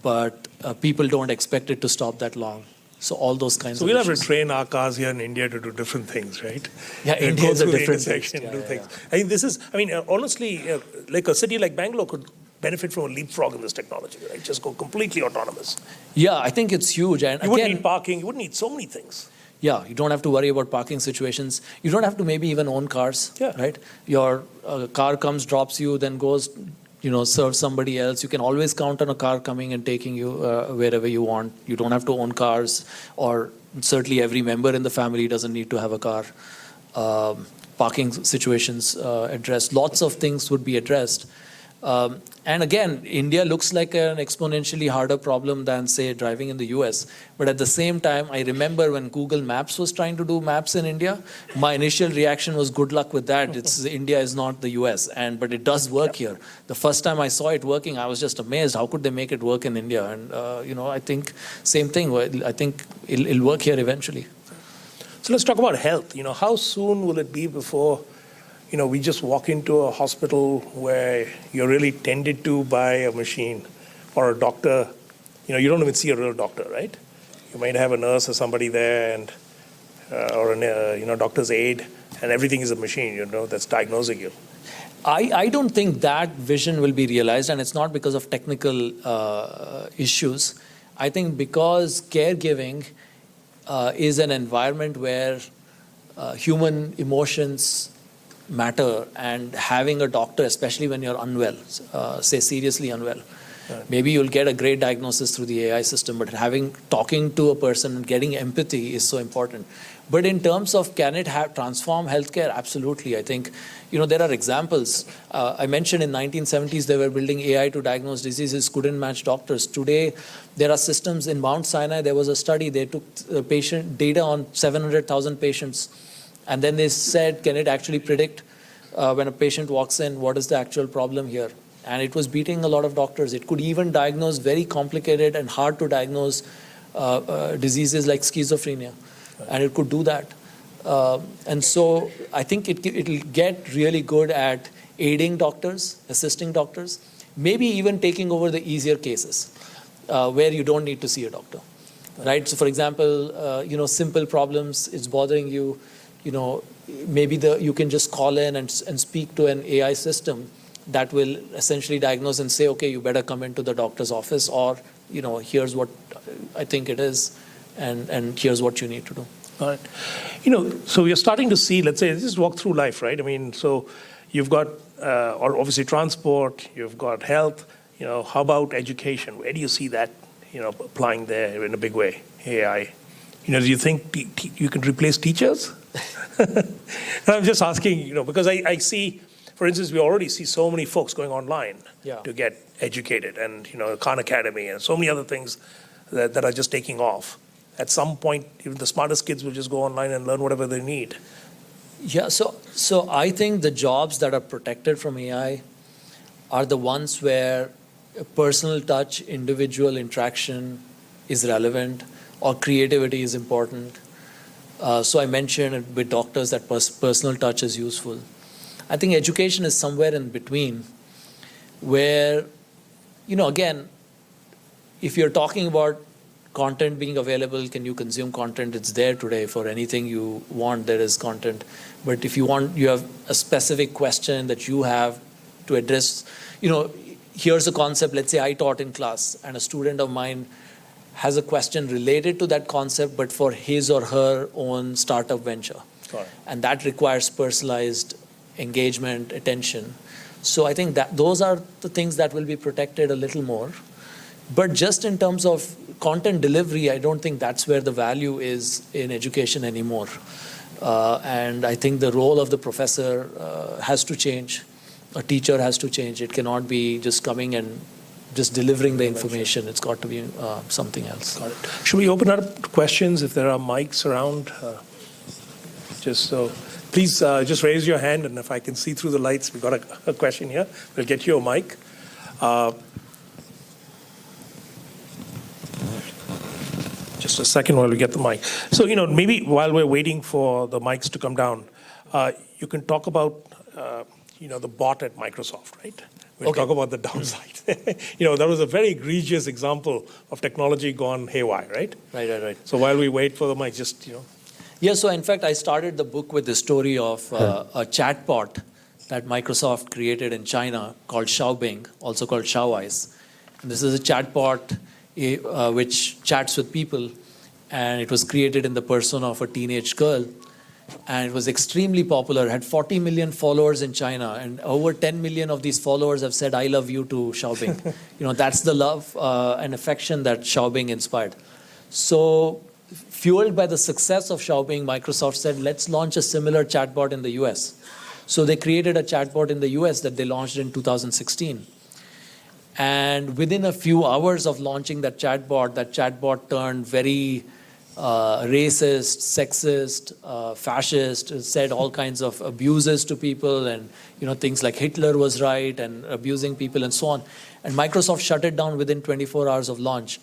but people don't expect it to stop that long. So all those kinds of So we'll issues. have to train our cars here in India to do different things, right? Yeah, India is a different intersection, thing. do things. I think honestly, like a city like Bangalore could benefit from a leapfrog in this technology, right? Just go completely autonomous. Yeah, I think it's huge. And you wouldn't need parking. You wouldn't need so many things. Yeah, you don't have to worry about parking situations. You don't have to maybe even own cars, right? Your car comes, drops you, then goes, serves somebody else. You can always count on a car coming and taking you wherever you want. You don't have to own cars, or certainly every member in the family doesn't need to have a car. Parking situations addressed. Lots of things would be addressed. And again, India looks like an exponentially harder problem than, say, driving in the US. But at the same time, I remember when Google Maps was trying to do maps in India, my initial reaction was good luck with that. India is not the US, but it does work here. The first time I saw it working, I was just amazed. How could they make it work in India? And, I think same thing. I think it'll work here eventually. So let's talk about health. How soon will it be before we just walk into a hospital where you're really tended to by a machine, or a doctor? You don't even see a real doctor, right? You might have a nurse or somebody there, and or a doctor's aide, and everything is a machine, that's diagnosing you. I don't think that vision will be realized, and it's not because of technical issues. I think because caregiving is an environment where human emotions matter, and having a doctor, especially when you're unwell, say seriously unwell, maybe you'll get a great diagnosis through the AI system, but talking to a person and getting empathy is so important. But in terms of can it transform healthcare? Absolutely. I think, there are examples. I mentioned in 1970s they were building AI to diagnose diseases, couldn't match doctors. Today, there are systems in Mount Sinai. There was a study. They took patient data on 700,000 patients, and then they said, can it actually predict when a patient walks in, what is the actual problem here? And it was beating a lot of doctors. It could even diagnose very complicated and hard to diagnose diseases like schizophrenia. And it could do that. And so I think it'll get really good at aiding doctors, assisting doctors, maybe even taking over the easier cases where you don't need to see a doctor, right? So for example, simple problems, it's bothering you, maybe you can just call in and speak to an AI system that will essentially diagnose and say, okay, you better come into the doctor's office, or, here's what I think it is, and here's what you need to do. All right. So you're starting to see, let's say, just walk through life, right? I mean, so you've got, or obviously transport, you've got health, how about education? Where do you see that, applying there in a big way, AI? Do you think you can replace teachers? I'm just asking, because I see, for instance, we already see so many folks going online to get educated, and, Khan Academy and so many other things that are just taking off. At some point, even the smartest kids will just go online and learn whatever they need. Yeah, so I think the jobs that are protected from AI are the ones where personal touch, individual interaction is relevant, or creativity is important. So I mentioned with doctors that personal touch is useful. I think education is somewhere in between, where, again, if you're talking about content being available, can you consume content? It's there today. For anything you want, there is content. But if you have a specific question that you have to address, here's a concept. Let's say I taught in class, and a student of mine has a question related to that concept, but for his or her own startup venture. And that requires personalized engagement, attention. So I think that those are the things that will be protected a little more. But just in terms of content delivery, I don't think that's where the value is in education anymore. And I think the role of the professor has to change. A teacher has to change. It cannot be just coming and just delivering the information. It's got to be something else. Got it. Should we open up to questions if there are mics around? Just so, please just raise your hand, and if I can see through the lights, we've got a question here. We'll get you a mic. Just a second while we get the mic. So, maybe while we're waiting for the mics to come down, you can talk about, the bot at Microsoft, right? We'll talk about the downside. That was a very egregious example of technology gone haywire, right? Right. So while we wait for the mic, just, Yeah, so in fact, I started the book with the story of a chatbot that Microsoft created in China called Xiaobing, also called Xiaoeyes. And this is a chatbot which chats with people, and it was created in the persona of a teenage girl, and it was extremely popular, had 40 million followers in China, and over 10 million of these followers have said, I love you to Xiaobing. That's the love and affection that Xiaobing inspired. So fueled by the success of Xiaobing, Microsoft said, let's launch a similar chatbot in the US. So they created a chatbot in the US that they launched in 2016. And within a few hours of launching that chatbot turned very racist, sexist, fascist, said all kinds of abuses to people, and things like Hitler was right, and abusing people and so on. And Microsoft shut it down within 24 hours of launch.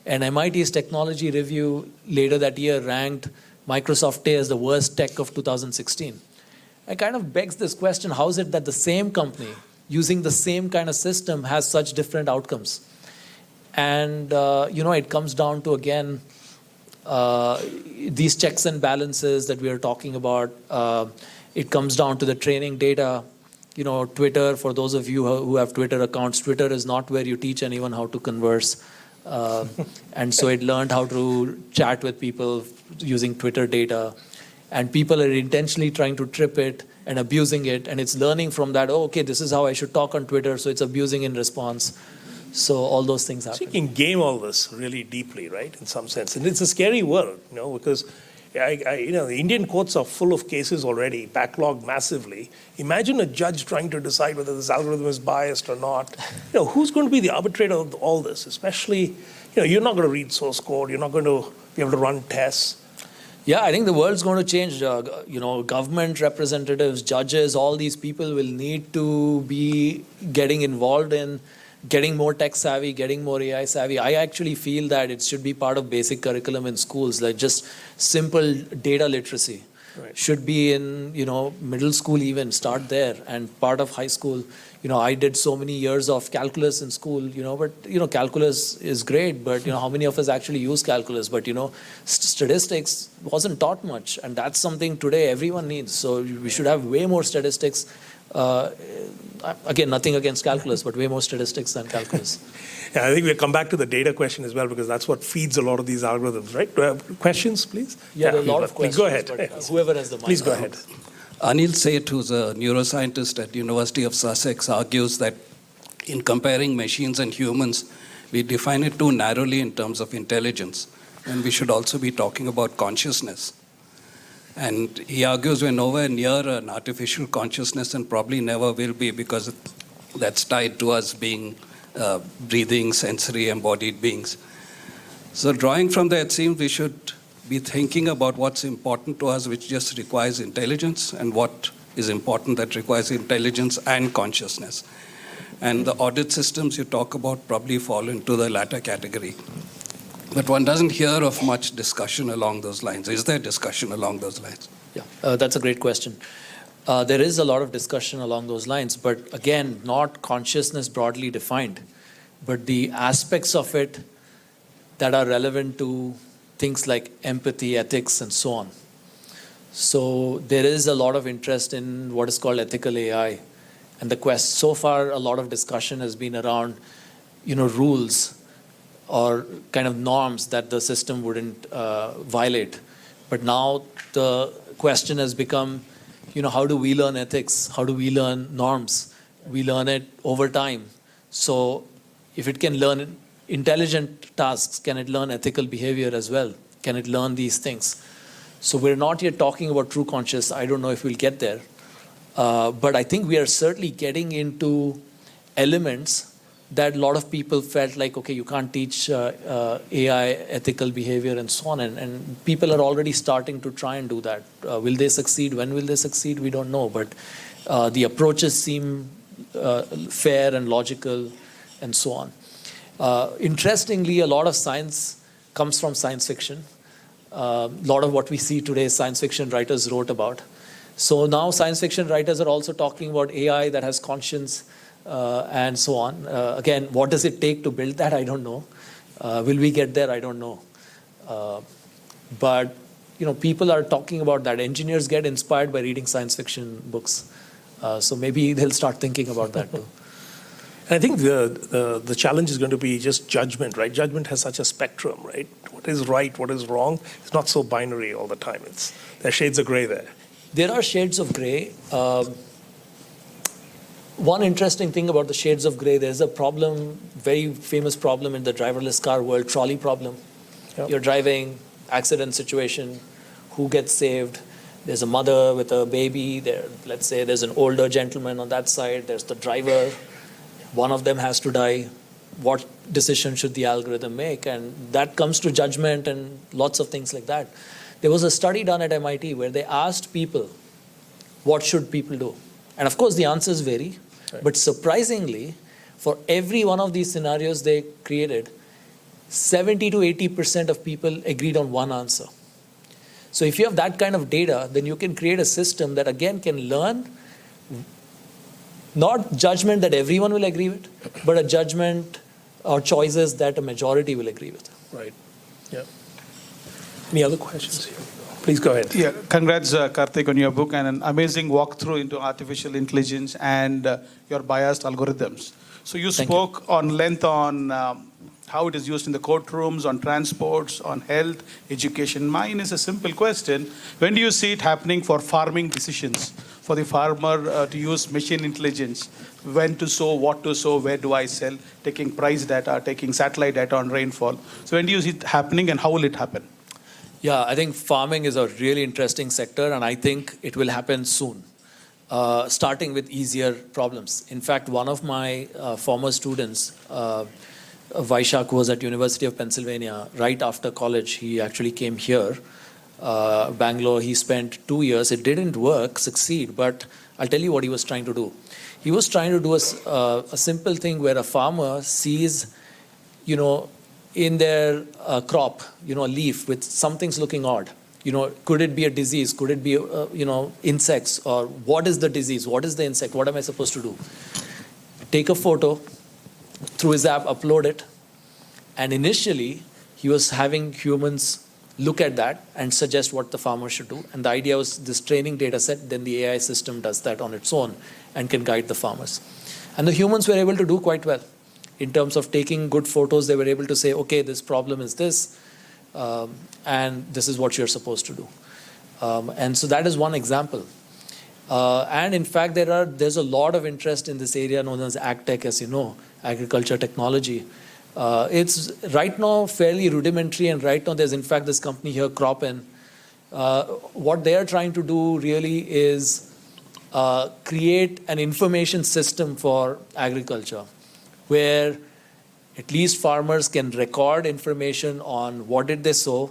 And MIT's technology review later that year ranked Microsoft as the worst tech of 2016. It kind of begs this question, how is it that the same company using the same kind of system has such different outcomes? And, it comes down to, again, these checks and balances that we are talking about. It comes down to the training data. Twitter, for those of you who have Twitter accounts, Twitter is not where you teach anyone how to converse. And so it learned how to chat with people using Twitter data. And people are intentionally trying to trip it and abusing it. And it's learning from that, okay, this is how I should talk on Twitter. So it's abusing in response. So all those things happen. So you can game all this really deeply, right, in some sense. And it's a scary world, because the Indian courts are full of cases already, backlogged massively. Imagine a judge trying to decide whether this algorithm is biased or not. Who's going to be the arbitrator of all this? Especially, you're not going to read source code. You're not going to be able to run tests. Yeah, I think the world's going to change. Government representatives, judges, all these people will need to be getting involved in getting more tech savvy, getting more AI savvy. I actually feel that it should be part of basic curriculum in schools, like just simple data literacy. Right. Should be in, middle school even, start there, and part of high school. I did so many years of calculus in school, but, calculus is great, but, how many of us actually use calculus? But, statistics wasn't taught much, and that's something today everyone needs. So we should have way more statistics. Again, nothing against calculus, but way more statistics than calculus. Yeah, I think we'll come back to the data question as well, because that's what feeds a lot of these algorithms, right? Questions, please? Yeah, there are a lot of questions. Go ahead. Whoever has the mic. Please go ahead. Anil Seth, who's a neuroscientist at University of Sussex, argues that in comparing machines and humans, we define it too narrowly in terms of intelligence, and we should also be talking about consciousness. And he argues we're nowhere near an artificial consciousness and probably never will be, because that's tied to us being breathing, sensory, embodied beings. So drawing from that, it seems we should be thinking about what's important to us, which just requires intelligence, and what is important that requires intelligence and consciousness. And the audit systems you talk about probably fall into the latter category. But one doesn't hear of much discussion along those lines. Is there discussion along those lines? Yeah, that's a great question. There is a lot of discussion along those lines, but again, not consciousness broadly defined, but the aspects of it that are relevant to things like empathy, ethics, and so on. So there is a lot of interest in what is called ethical AI. And so far, a lot of discussion has been around, rules or kind of norms that the system wouldn't violate. But now the question has become, how do we learn ethics? How do we learn norms? We learn it over time. So if it can learn intelligent tasks, can it learn ethical behavior as well? Can it learn these things? So we're not yet talking about true conscious. I don't know if we'll get there. But I think we are certainly getting into elements that a lot of people felt like, okay, you can't teach AI ethical behavior and so on. And people are already starting to try and do that. Will they succeed? When will they succeed? We don't know. But the approaches seem fair and logical and so on. Interestingly, a lot of science comes from science fiction. A lot of what we see today, science fiction writers wrote about. So now science fiction writers are also talking about AI that has conscience and so on. Again, what does it take to build that? I don't know. Will we get there? I don't know. But people are talking about that. Engineers get inspired by reading science fiction books. So maybe they'll start thinking about that too. And I think the challenge is going to be just judgment, right? Judgment has such a spectrum, right? What is right, what is wrong? It's not so binary all the time. There are shades of gray there. There are shades of gray. One interesting thing about the shades of gray, there's a problem, very famous problem in the driverless car world, trolley problem. Yep. You're driving, accident situation, who gets saved? There's a mother with a baby. Let's say there's an older gentleman on that side. There's the driver. One of them has to die. What decision should the algorithm make? And that comes to judgment and lots of things like that. There was a study done at MIT where they asked people, what should people do? And of course, the answers vary. Right. But surprisingly, for every one of these scenarios they created, 70 to 80% of people agreed on one answer. So if you have that kind of data, then you can create a system that again can learn not judgment that everyone will agree with, but a judgment or choices that a majority will agree with. Right. Yeah. Any other questions here? Please go ahead. Yeah, congrats, Kartik, on your book and an amazing walkthrough into artificial intelligence and your biased algorithms. So you spoke on length on how it is used in the courtrooms, on transports, on health, education. Mine is a simple question. When do you see it happening for farming decisions? For the farmer to use machine intelligence, when to sow, what to sow, where do I sell, taking price data, taking satellite data on rainfall. So when do you see it happening and how will it happen? Yeah, I think farming is a really interesting sector, and I think it will happen soon, starting with easier problems. In fact, one of my former students, Vaishak, who was at University of Pennsylvania, right after college, he actually came here, Bangalore. He spent 2 years. It didn't succeed, but I'll tell you what he was trying to do. He was trying to do a simple thing where a farmer sees, in their crop, a leaf with something's looking odd. Could it be a disease? Could it be, insects? Or what is the disease? What is the insect? What am I supposed to do? Take a photo through his app, upload it. And initially, he was having humans look at that and suggest what the farmer should do. And the idea was this training data set, then the AI system does that on its own and can guide the farmers. And the humans were able to do quite well. In terms of taking good photos, they were able to say, okay, this problem is this, and this is what you're supposed to do. And so that is one example. And in fact, there's a lot of interest in this area known as AgTech, as you know, agriculture technology. It's right now fairly rudimentary, and right now there's in fact this company here, Cropin. What they are trying to do really is create an information system for agriculture, where at least farmers can record information on what did they sow,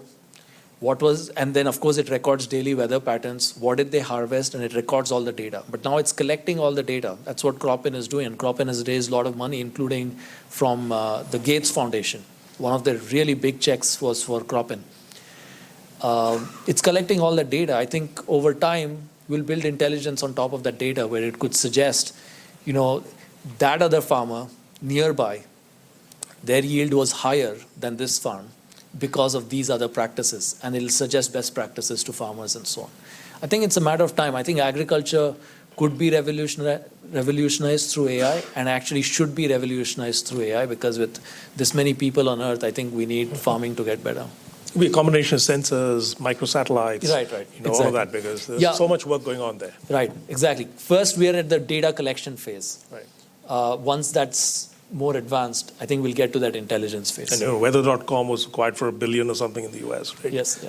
and then of course it records daily weather patterns, what did they harvest, and it records all the data. But now it's collecting all the data. That's what Cropin is doing. And Cropin has raised a lot of money, including from the Gates Foundation. One of the really big checks was for Cropin. It's collecting all the data. I think over time, we'll build intelligence on top of that data where it could suggest, that other farmer nearby, their yield was higher than this farm because of these other practices, and it'll suggest best practices to farmers and so on. I think it's a matter of time. I think agriculture could be revolutionized through AI, and actually should be revolutionized through AI, because with this many people on Earth, I think we need farming to get better. It'll be a combination of sensors, microsatellites, Right. exactly. All of that, because there's so much work going on there. Right, exactly. First, we are at the data collection phase. Right. Once that's more advanced, I think we'll get to that intelligence phase. And weather.com was acquired for $1 billion or something in the US, right? Yes.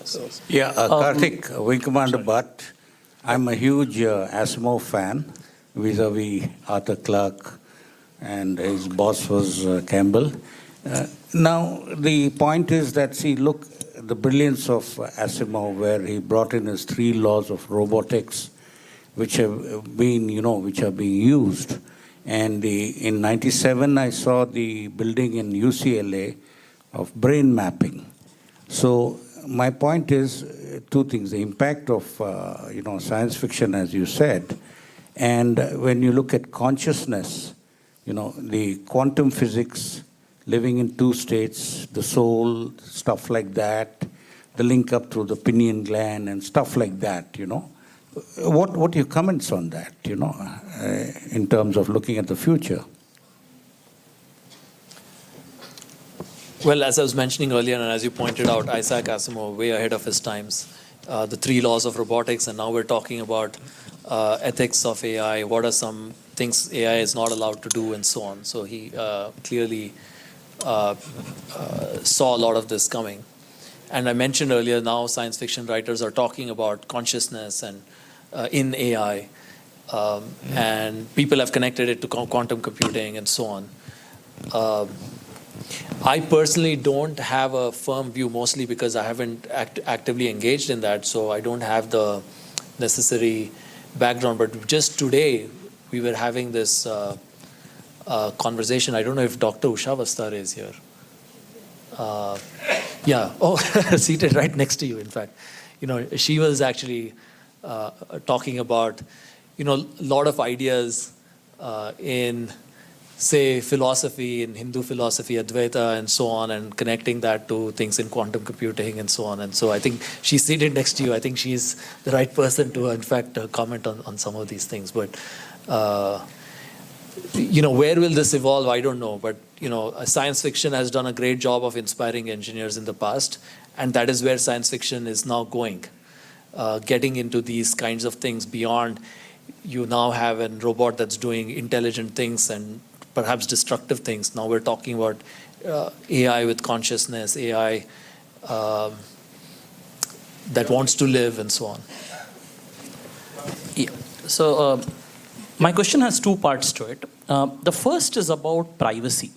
Yeah, Kartik, Wing Commander Butt. I'm a huge Asimov fan, vis-a-vis Arthur Clarke, and his boss was Campbell. Now, the point is that, look, the brilliance of Asimov, where he brought in his 3 laws of robotics, which have been, which are being used. And in 97, I saw the building in UCLA of brain mapping. So my point is 2 things: the impact of science fiction, as you said, and when you look at consciousness, the quantum physics, living in 2 states, the soul, stuff like that, the link up through the pineal gland and stuff like that. What are your comments on that, in terms of looking at the future? Well, as I was mentioning earlier, and as you pointed out, Isaac Asimov, way ahead of his times, the 3 laws of robotics, and now we're talking about ethics of AI, what are some things AI is not allowed to do, and so on. So he clearly saw a lot of this coming. And I mentioned earlier, now science fiction writers are talking about consciousness and in AI, and people have connected it to quantum computing and so on. I personally don't have a firm view, mostly because I haven't actively engaged in that, so I don't have the necessary background. But just today, we were having this conversation. I don't know if Dr. Usha Vastar is here. Yeah. Oh, seated right next to you, in fact. She was actually talking about, a lot of ideas in say, philosophy, in Hindu philosophy, Advaita, and so on, and connecting that to things in quantum computing and so on. And so I think she's seated next to you. I think she's the right person to, in fact, comment on some of these things. But, where will this evolve? I don't know. But, science fiction has done a great job of inspiring engineers in the past. And that is where science fiction is now going, getting into these kinds of things beyond. You now have a robot that's doing intelligent things and perhaps destructive things. Now we're talking about AI with consciousness, AI that wants to live, and so on. Yeah. So my question has two parts to it. The first is about privacy.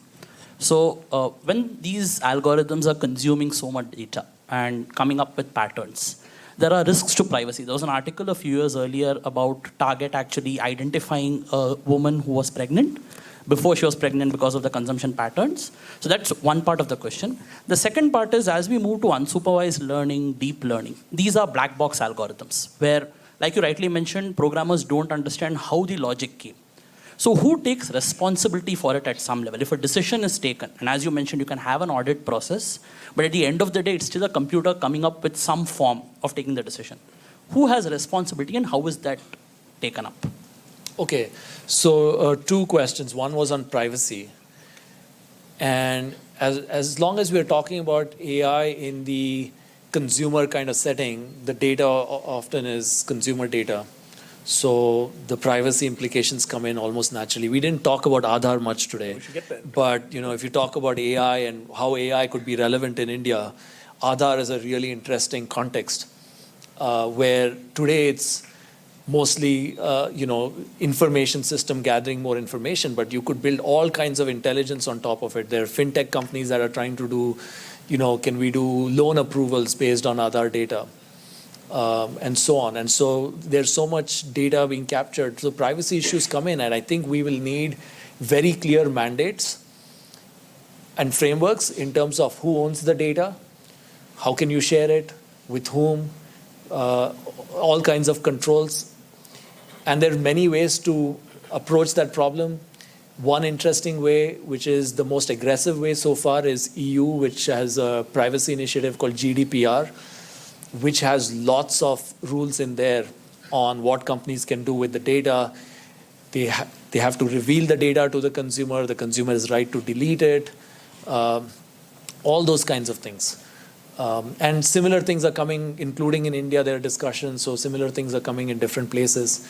So when these algorithms are consuming so much data and coming up with patterns, there are risks to privacy. There was an article a few years earlier about Target actually identifying a woman who was pregnant before she was pregnant because of the consumption patterns. So that's one part of the question. The second part is, as we move to unsupervised learning, deep learning, these are black box algorithms where, like you rightly mentioned, programmers don't understand how the logic came. So who takes responsibility for it at some level? If a decision is taken, and as you mentioned, you can have an audit process, but at the end of the day, it's still a computer coming up with some form of taking the decision. Who has responsibility and how is that taken up? Okay, so two questions. One was on privacy. And as long as we're talking about AI in the consumer kind of setting, the data often is consumer data. So the privacy implications come in almost naturally. We didn't talk about Aadhaar much today. We should get there. But if you talk about AI and how AI could be relevant in India, Aadhaar is a really interesting context where today it's mostly information system gathering more information, but you could build all kinds of intelligence on top of it. There are fintech companies that are trying to do, can we do loan approvals based on Aadhaar data? And so on. And so there's so much data being captured. So privacy issues come in, and I think we will need very clear mandates and frameworks in terms of who owns the data, how can you share it, with whom, all kinds of controls. And there are many ways to approach that problem. One interesting way, which is the most aggressive way so far, is EU, which has a privacy initiative called GDPR, which has lots of rules in there on what companies can do with the data. They have to reveal the data to the consumer. The consumer has right to delete it. All those kinds of things. And similar things are coming, including in India, there are discussions. So similar things are coming in different places.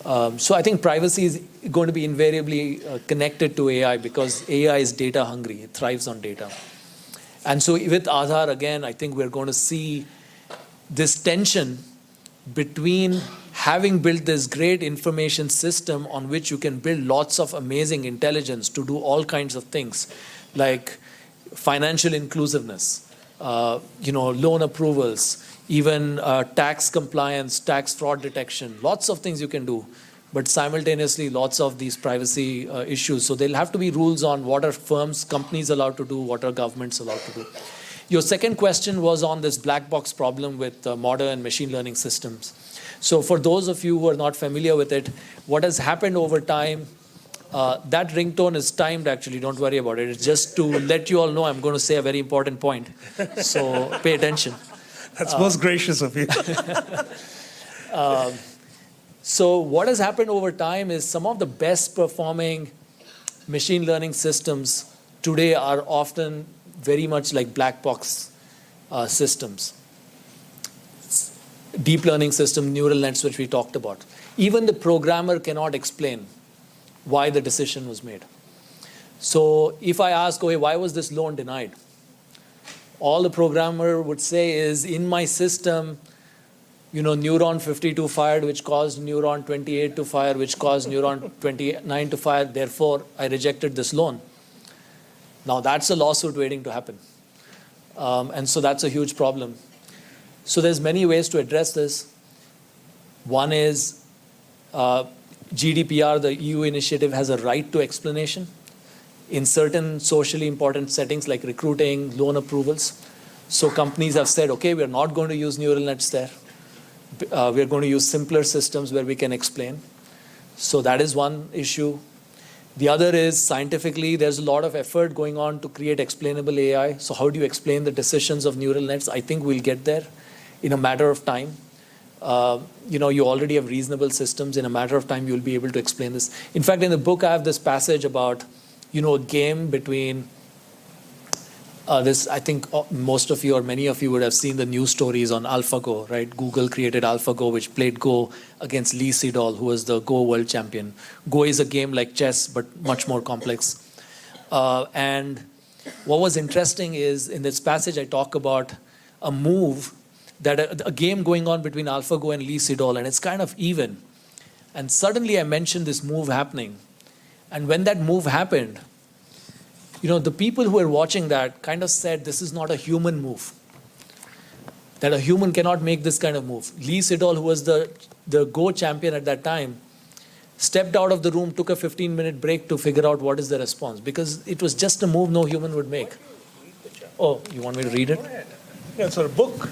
So I think privacy is going to be invariably connected to AI because AI is data hungry. It thrives on data. And so with Aadhaar, again, I think we're going to see this tension between having built this great information system on which you can build lots of amazing intelligence to do all kinds of things, like financial inclusiveness, loan approvals, even tax compliance, tax fraud detection, lots of things you can do, but simultaneously lots of these privacy issues. So there'll have to be rules on what are firms, companies allowed to do, what are governments allowed to do. Your second question was on this black box problem with modern machine learning systems. So for those of you who are not familiar with it, what has happened over time, that ringtone is timed actually, don't worry about it. It's just to let you all know I'm going to say a very important point. So pay attention. That's most gracious of you. So what has happened over time is some of the best performing machine learning systems today are often very much like black box systems. Deep learning system, neural nets, which we talked about. Even the programmer cannot explain why the decision was made. So if I ask, okay, why was this loan denied? All the programmer would say is, in my system, neuron 52 fired, which caused neuron 28 to fire, which caused neuron 29 to fire. Therefore, I rejected this loan. Now, that's a lawsuit waiting to happen. And so that's a huge problem. So there's many ways to address this. One is GDPR, the EU initiative, has a right to explanation in certain socially important settings like recruiting, loan approvals. So companies have said, okay, we're not going to use neural nets there. We're going to use simpler systems where we can explain. So that is one issue. The other is scientifically, there's a lot of effort going on to create explainable AI. So how do you explain the decisions of neural nets? I think we'll get there in a matter of time. You already have reasonable systems. In a matter of time, you'll be able to explain this. In fact, in the book, I have this passage about, a game between this. I think most of you or many of you would have seen the news stories on AlphaGo, right? Google created AlphaGo, which played Go against Lee Sedol, who was the Go world champion. Go is a game like chess, but much more complex. And what was interesting is in this passage, I talk about a move that a game going on between AlphaGo and Lee Sedol, and it's kind of even. And suddenly I mentioned this move happening. And when that move happened, the people who were watching that kind of said, this is not a human move. That a human cannot make this kind of move. Lee Sedol, who was the Go champion at that time, stepped out of the room, took a 15-minute break to figure out what is the response. Because it was just a move no human would make. Oh, you want me to read it? Yeah, it's a book.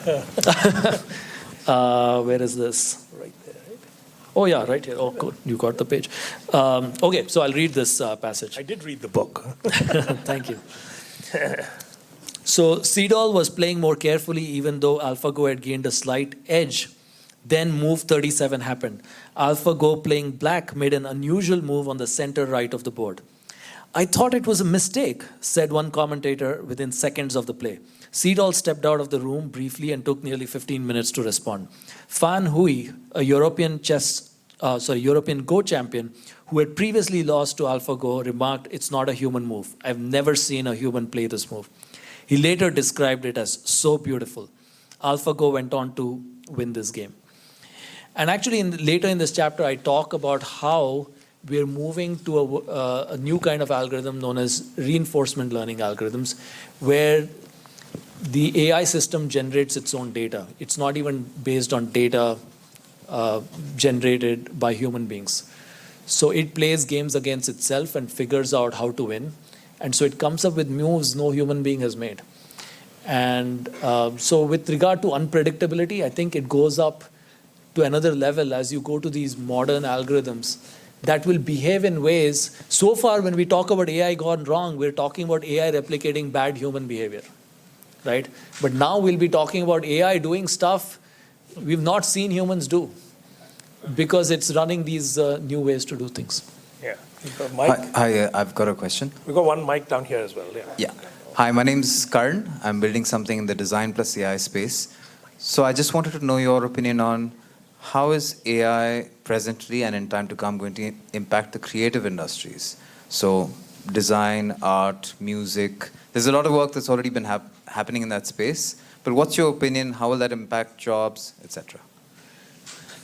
Where is this? Right there, right? Oh, yeah, right here. Oh, good. You got the page. Okay, so I'll read this passage. I did read the book. Thank you. So Sedol was playing more carefully, even though AlphaGo had gained a slight edge. Then move 37 happened. AlphaGo playing black made an unusual move on the center right of the board. I thought it was a mistake, said one commentator within seconds of the play. Sedol stepped out of the room briefly and took nearly 15 minutes to respond. Fan Hui, a European Go champion who had previously lost to AlphaGo, remarked, "It's not a human move. I've never seen a human play this move." He later described it as so beautiful. AlphaGo went on to win this game. And actually, later in this chapter, I talk about how we're moving to a new kind of algorithm known as reinforcement learning algorithms, where the AI system generates its own data. It's not even based on data generated by human beings. So it plays games against itself and figures out how to win. And so it comes up with moves no human being has made. And so with regard to unpredictability, I think it goes up to another level as you go to these modern algorithms that will behave in ways. So far, when we talk about AI gone wrong, we're talking about AI replicating bad human behavior, right? But now we'll be talking about AI doing stuff we've not seen humans do because it's running these new ways to do things. Yeah. You've got a mic. Hi, I've got a question. We've got one mic down here as well. Yeah. Hi, my name's Karan. I'm building something in the design plus AI space. So I just wanted to know your opinion on how is AI presently and in time to come going to impact the creative industries? So design, art, music. There's a lot of work that's already been happening in that space. But what's your opinion? How will that impact jobs, etc.?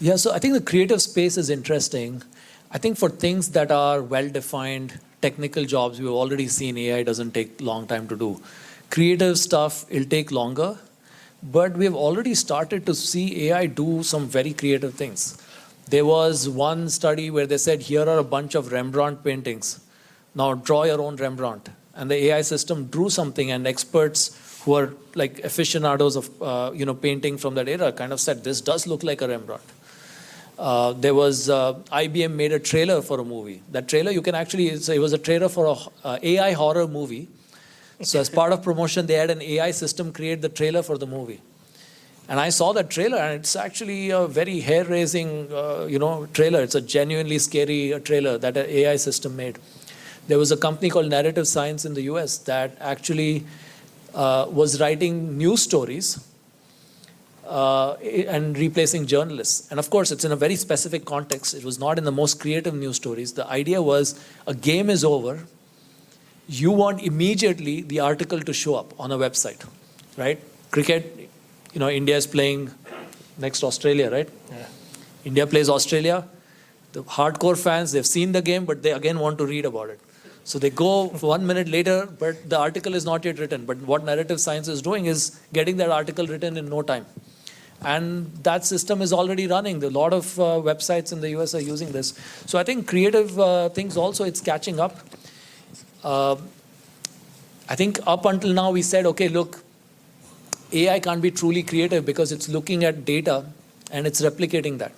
Yeah, so I think the creative space is interesting. I think for things that are well-defined technical jobs, we've already seen AI doesn't take long time to do. Creative stuff, it'll take longer. But we've already started to see AI do some very creative things. There was one study where they said, here are a bunch of Rembrandt paintings. Now draw your own Rembrandt. And the AI system drew something, and experts who are like aficionados of painting from that era kind of said, this does look like a Rembrandt. There was IBM made a trailer for a movie. That trailer you can actually, it was a trailer for a AI horror movie. So as part of promotion, they had an AI system create the trailer for the movie. And I saw that trailer, and it's actually a very hair-raising, trailer. It's a genuinely scary trailer that an AI system made. There was a company called Narrative Science in the US that actually was writing news stories and replacing journalists. And of course, it's in a very specific context. It was not in the most creative news stories. The idea was a game is over. You want immediately the article to show up on a website, right? Cricket, India is playing next Australia, right? Yeah. India plays Australia. The hardcore fans, they've seen the game, but they again want to read about it. So they go 1 minute later, but the article is not yet written. But what Narrative Science is doing is getting that article written in no time. And that system is already running. A lot of websites in the US are using this. So I think creative things also, it's catching up. I think up until now we said, okay, look, AI can't be truly creative because it's looking at data and it's replicating that.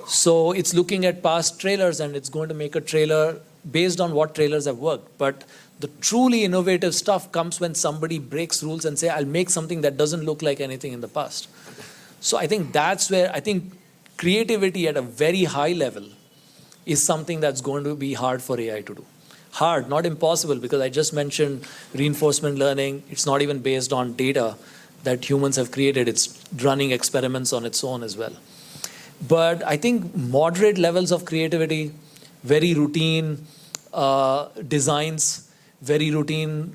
So it's looking at past trailers and it's going to make a trailer based on what trailers have worked. But the truly innovative stuff comes when somebody breaks rules and say, I'll make something that doesn't look like anything in the past. So I think that's where I think creativity at a very high level is something that's going to be hard for AI to do. Hard, not impossible, because I just mentioned reinforcement learning. It's not even based on data that humans have created. It's running experiments on its own as well. But I think moderate levels of creativity, very routine designs, very routine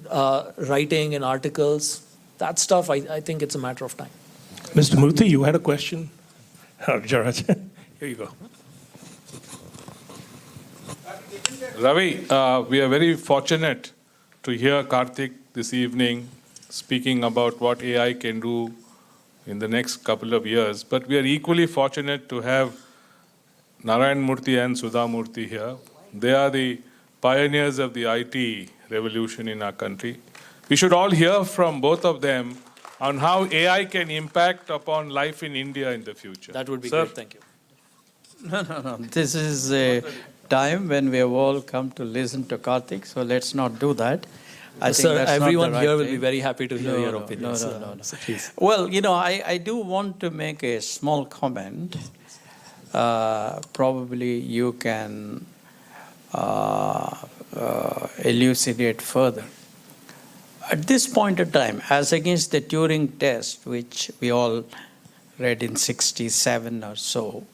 writing and articles, that stuff, I think it's a matter of time. Mr. Murthy, you had a question? Gururaj, here you go. Ravi, we are very fortunate to hear Kartik this evening speaking about what AI can do in the next couple of years. But we are equally fortunate to have Narayan Murthy and Sudha Murthy here. They are the pioneers of the IT revolution in our country. We should all hear from both of them on how AI can impact upon life in India in the future. That would be Sir? great. Thank you. No. This is a time when we have all come to listen to Kartik, so let's not do that. I think Sir, that's not the everyone right here will thing. be very happy to hear your opinions. No. So please. Well, I do want to make a small comment. Probably you can elucidate further. At this point of time, as against the Turing test, which we all read in 67 or so,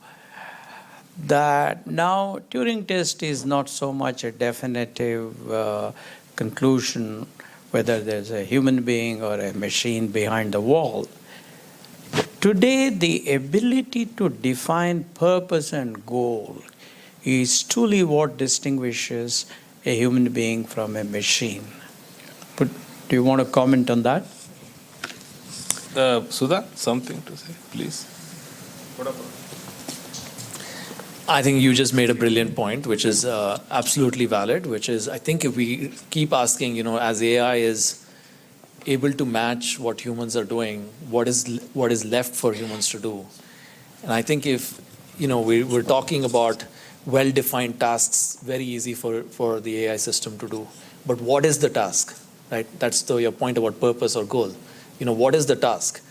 that now Turing test is not so much a definitive conclusion whether there's a human being or a machine behind the wall. Today, the ability to define purpose and goal is truly what distinguishes a human being from a machine. But do you want to comment on that? Sudha, something to say, please? I think you just made a brilliant point, which is absolutely valid, which is I think if we keep asking, as AI is able to match what humans are doing, what is left for humans to do? And I think if, we're talking about well-defined tasks, very easy for the AI system to do. But what is the task, right? That's your point about purpose or goal. What is the task?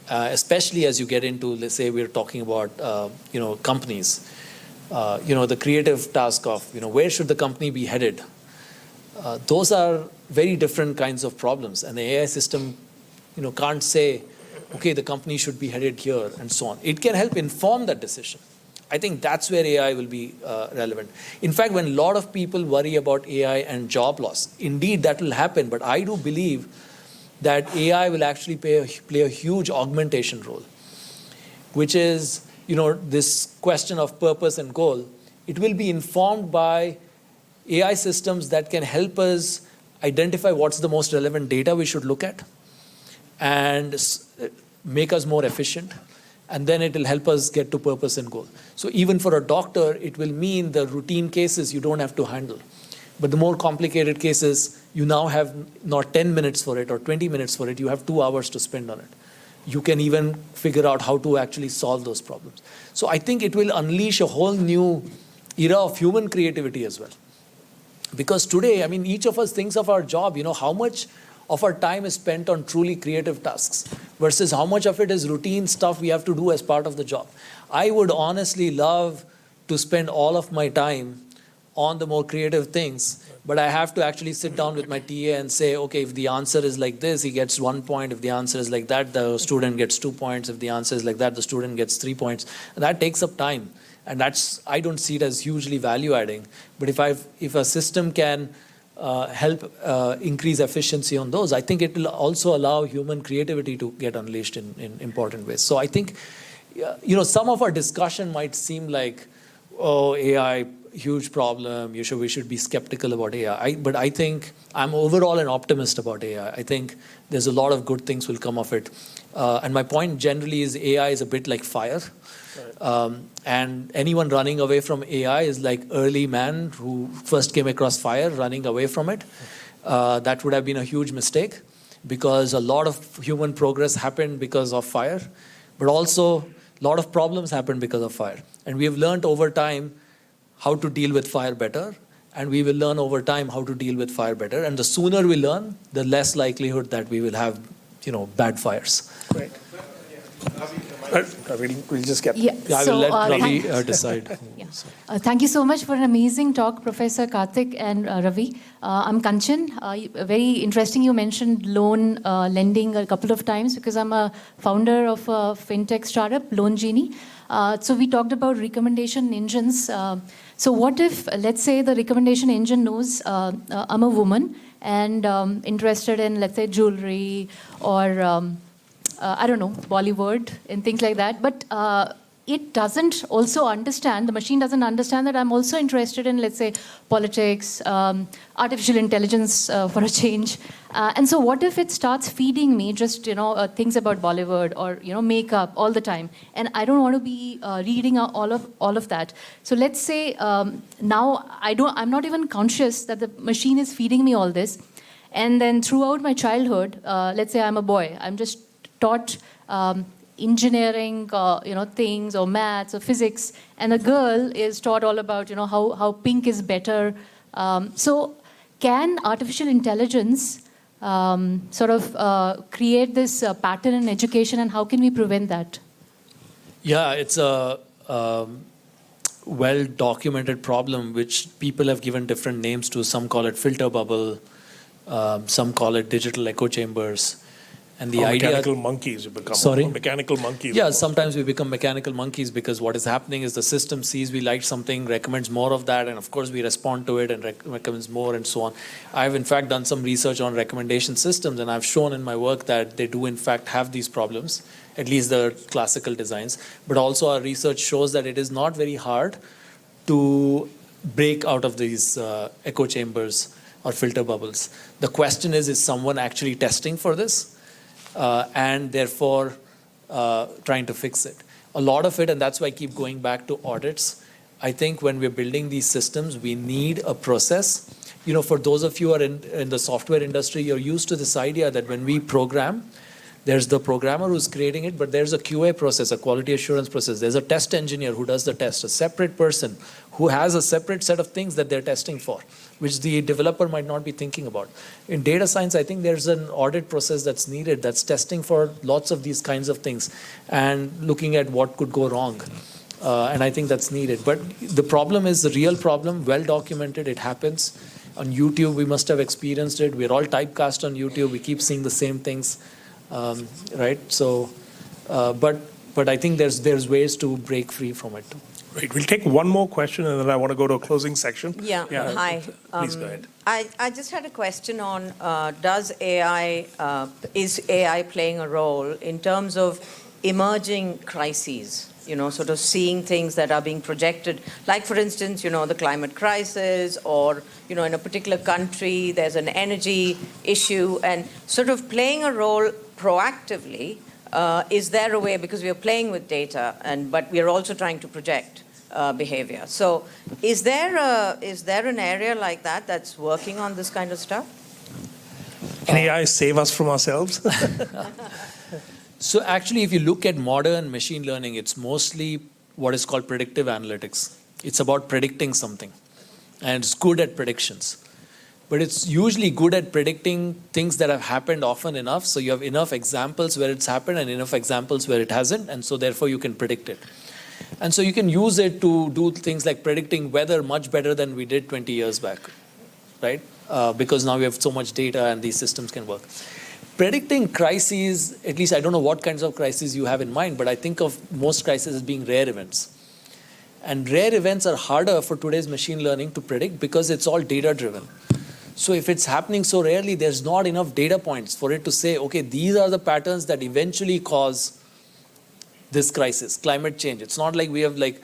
Especially as you get into, let's say we're talking about, companies. The creative task of, where should the company be headed? Those are very different kinds of problems. And the AI system, can't say, okay, the company should be headed here and so on. It can help inform that decision. I think that's where AI will be relevant. In fact, when a lot of people worry about AI and job loss, indeed that will happen. But I do believe that AI will actually play a huge augmentation role, which is, this question of purpose and goal. It will be informed by AI systems that can help us identify what's the most relevant data we should look at and make us more efficient. And then it will help us get to purpose and goal. So even for a doctor, it will mean the routine cases you don't have to handle. But the more complicated cases, you now have not 10 minutes for it or 20 minutes for it, you have 2 hours to spend on it. You can even figure out how to actually solve those problems. So I think it will unleash a whole new era of human creativity as well. Because today, each of us thinks of our job, how much of our time is spent on truly creative tasks versus how much of it is routine stuff we have to do as part of the job. I would honestly love to spend all of my time on the more creative things, but I have to actually sit down with my TA and say, okay, if the answer is like this, he gets 1 point. If the answer is like that, the student gets 2 points. If the answer is like that, the student gets 3 points. And that takes up time. And I don't see it as hugely value adding. But if a system can help increase efficiency on those, I think it will also allow human creativity to get unleashed in important ways. So I think, some of our discussion might seem like, oh, AI, huge problem, we should be skeptical about AI. But I think I'm overall an optimist about AI. I think there's a lot of good things will come of it. And my point generally is AI is a bit like fire. And anyone running away from AI is like early man who first came across fire, running away from it. That would have been a huge mistake because a lot of human progress happened because of fire, but also a lot of problems happened because of fire. And we have learned over time how to deal with fire better. And we will learn over time how to deal with fire better. And the sooner we learn, the less likelihood that we will have, bad fires. Great. We'll just get. Yeah, I so, will let Ravi thank- decide. Yeah. Thank you so much for an amazing talk, Professor Kartik and Ravi. I'm Kanchan. Very interesting you mentioned loan lending a couple of times because I'm a founder of a fintech startup, Loan Genie. So we talked about recommendation engines. So what if, let's say the recommendation engine knows I'm a woman and interested in, let's say, jewelry or I don't know, Bollywood and things like that. But it doesn't also understand, the machine doesn't understand that I'm also interested in, let's say, politics, artificial intelligence for a change. And so what if it starts feeding me just, things about Bollywood or, makeup all the time? And I don't want to be reading all of that. So let's say now I'm not even conscious that the machine is feeding me all this. And then throughout my childhood, let's say I'm a boy, I'm just taught engineering, things or maths or physics, and a girl is taught all about, how pink is better. So can artificial intelligence sort of create this pattern in education, and how can we prevent that? Yeah, it's a well-documented problem which people have given different names to. Some call it filter bubble, some call it digital echo chambers. And the idea, mechanical monkeys you become. Sorry? Mechanical monkeys. Yeah, sometimes we become mechanical monkeys because what is happening is the system sees we like something, recommends more of that, and of course we respond to it and recommends more and so on. I've in fact done some research on recommendation systems, and I've shown in my work that they do in fact have these problems, at least the classical designs. But also our research shows that it is not very hard to break out of these echo chambers or filter bubbles. The question is someone actually testing for this? And therefore trying to fix it. A lot of it, and that's why I keep going back to audits, I think when we're building these systems, we need a process. For those of you who are in the software industry, you're used to this idea that when we program, there's the programmer who's creating it, but there's a QA process, a quality assurance process. There's a test engineer who does the test, a separate person who has a separate set of things that they're testing for, which the developer might not be thinking about. In data science, I think there's an audit process that's needed that's testing for lots of these kinds of things and looking at what could go wrong. And I think that's needed. But the problem is the real problem, well documented, it happens. On YouTube, we must have experienced it. We're all typecast on YouTube. We keep seeing the same things, right? So, but I think there's ways to break free from it. Great. We'll take one more question, and then I want to go to a closing section. Yeah. Hi. Please go ahead. I just had a question on is AI playing a role in terms of emerging crises? Sort of seeing things that are being projected, like for instance, the climate crisis, or in a particular country there's an energy issue, and sort of playing a role proactively. Is there a way, because we are playing with data, but we are also trying to project behavior. So is there an area like that that's working on this kind of stuff? Can AI save us from ourselves? So actually, if you look at modern machine learning, it's mostly what is called predictive analytics. It's about predicting something, and it's good at predictions. But it's usually good at predicting things that have happened often enough. So you have enough examples where it's happened and enough examples where it hasn't. And so therefore you can predict it. And so you can use it to do things like predicting weather much better than we did 20 years back, right? Because now we have so much data and these systems can work. Predicting crises, at least I don't know what kinds of crises you have in mind, but I think of most crises as being rare events. And rare events are harder for today's machine learning to predict because it's all data driven. So if it's happening so rarely, there's not enough data points for it to say, okay, these are the patterns that eventually cause this crisis, climate change. It's not like we have like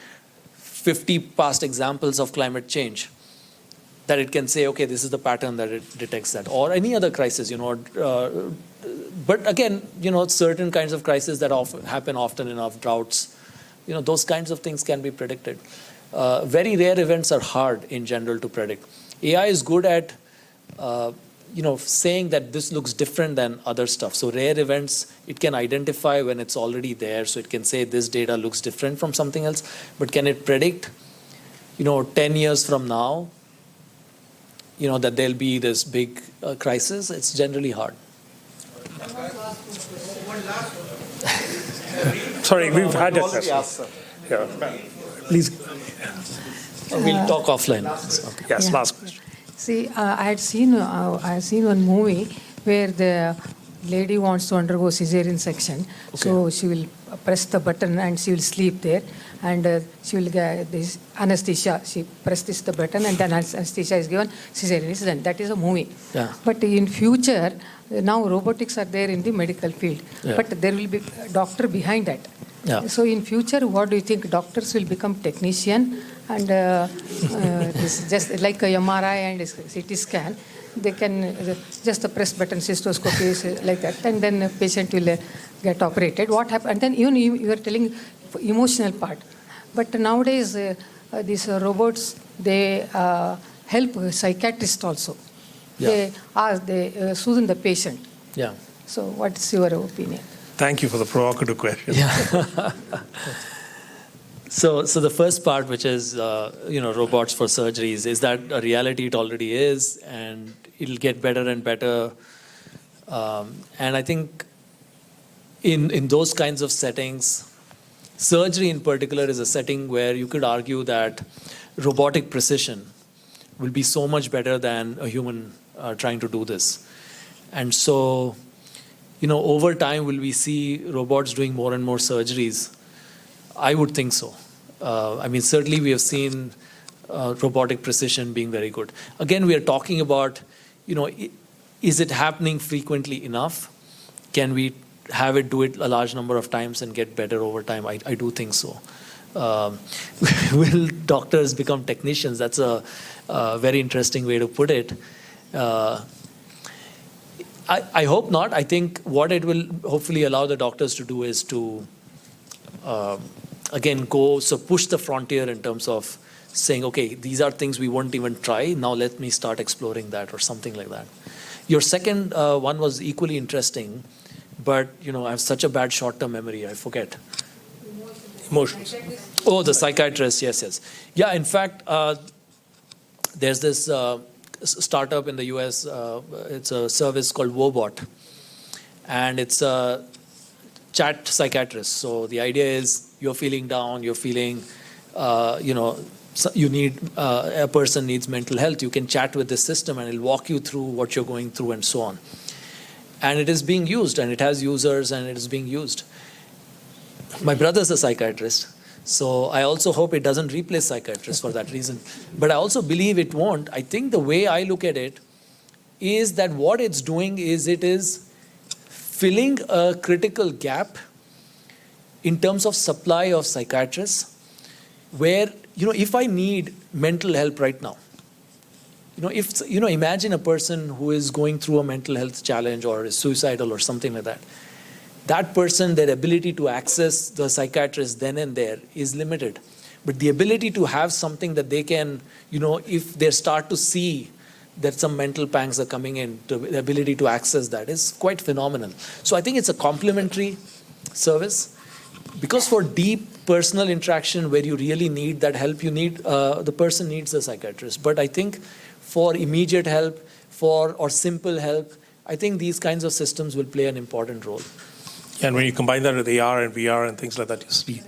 50 past examples of climate change that it can say, okay, this is the pattern that it detects that, or any other crisis, but again, certain kinds of crises that happen often enough, droughts, those kinds of things can be predicted. Very rare events are hard in general to predict. AI is good at saying that this looks different than other stuff. So rare events, it can identify when it's already there. So it can say this data looks different from something else. But can it predict, 10 years from now, that there'll be this big crisis, it's generally hard. Sorry, we've had that question. Yeah. Please. We'll talk offline. Okay. Yes, Yeah. last question. See, I had seen one movie where the lady wants to undergo cesarean section, so she will press the button and she will sleep there, and she will get this anesthesia. She presses the button and then anesthesia is given. Cesarean is done. That is a movie. Yeah. But in future, now robotics are there in the medical field, Yeah. but there will be a doctor behind that. Yeah. So in future, what do you think? Doctors will become technician, and this just like a MRI and a CT scan, they can just press button, cystoscopy like that, and then the patient will get operated. What happened? And then even you are telling emotional part, but nowadays these robots, they help psychiatrists also. Yeah. They soothe the patient. Yeah. So what's your opinion? Thank you for the provocative question. Yeah. So the first part, which is robots for surgeries, is that a reality? It already is, and it'll get better and better. And I think in those kinds of settings, surgery in particular is a setting where you could argue that robotic precision will be so much better than a human trying to do this. And so, over time, will we see robots doing more and more surgeries? I would think so. Certainly we have seen robotic precision being very good. Again, we are talking about, is it happening frequently enough? Can we have it do it a large number of times and get better over time? I do think so. Will doctors become technicians? That's a very interesting way to put it. I hope not. I think what it will hopefully allow the doctors to do is to, push the frontier in terms of saying, okay, these are things we won't even try. Now let me start exploring that or something like that. Your second one was equally interesting, but, I have such a bad short-term memory, I forget. Emotions. Oh, the psychiatrist, yes. Yeah, in fact, there's this startup in the US, it's a service called Wobot, and it's a chat psychiatrist. So the idea is you're feeling down, you're feeling, you need, a person needs mental health, you can chat with this system and it'll walk you through what you're going through and so on. And it is being used, and it has users, and it is being used. My brother's a psychiatrist, so I also hope it doesn't replace psychiatrists for that reason. But I also believe it won't. I think the way I look at it is that what it's doing is it is filling a critical gap in terms of supply of psychiatrists, where, if I need mental help right now, imagine a person who is going through a mental health challenge or is suicidal or something like that. That person, their ability to access the psychiatrist then and there is limited. But the ability to have something that they can, if they start to see that some mental pangs are coming in, the ability to access that is quite phenomenal. So I think it's a complementary service. Because for deep personal interaction where you really need that help, the person needs a psychiatrist. But I think for immediate help, or simple help, I think these kinds of systems will play an important role. And when you combine that with AR and VR and things like that, you see.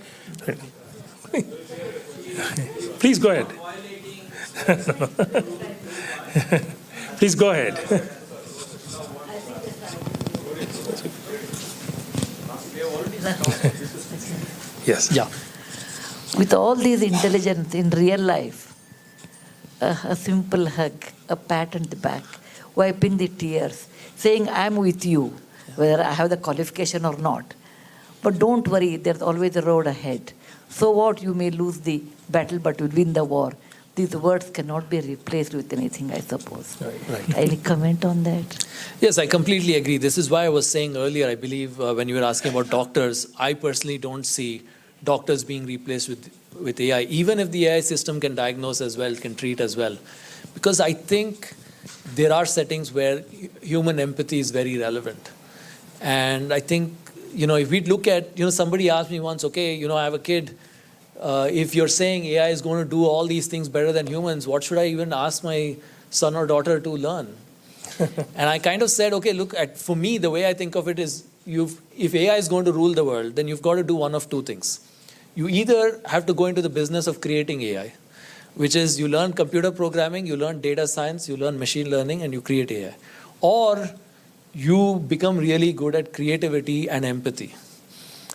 Please go ahead. Please go ahead. Yes. Yeah. With all these intelligence in real life, a simple hug, a pat on the back, wiping the tears, saying, I'm with you, whether I have the qualification or not. But don't worry, there's always a road ahead. So what, you may lose the battle, but you'll win the war. These words cannot be replaced with anything, I suppose. Right. Any comment on that? Yes, I completely agree. This is why I was saying earlier, I believe, when you were asking about doctors, I personally don't see doctors being replaced with AI, even if the AI system can diagnose as well, can treat as well. Because I think there are settings where human empathy is very relevant. And I think, if we look at, somebody asked me once, okay, I have a kid, if you're saying AI is going to do all these things better than humans, what should I even ask my son or daughter to learn. And I kind of said, okay, look, for me, the way I think of it is, if AI is going to rule the world, then you've got to do one of two things. You either have to go into the business of creating AI, which is you learn computer programming, you learn data science, you learn machine learning, and you create AI. Or you become really good at creativity and empathy.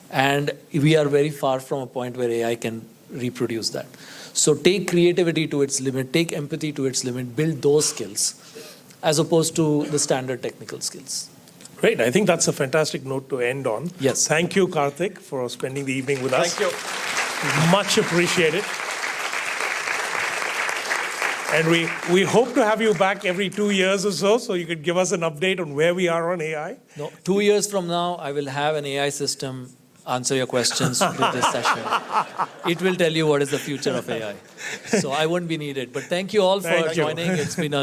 And we are very far from a point where AI can reproduce that. So take creativity to its limit, take empathy to its limit, build those skills, as opposed to the standard technical skills. Great. I think that's a fantastic note to end on. Yes. Thank you, Kartik, for spending the evening with us. Thank you. Much appreciated. And we hope to have you back every 2 years or so you could give us an update on where we are on AI. No, 2 years from now, I will have an AI system answer your questions with this session. It will tell you what is the future of AI. So I won't be needed. But thank you all for joining. It's been a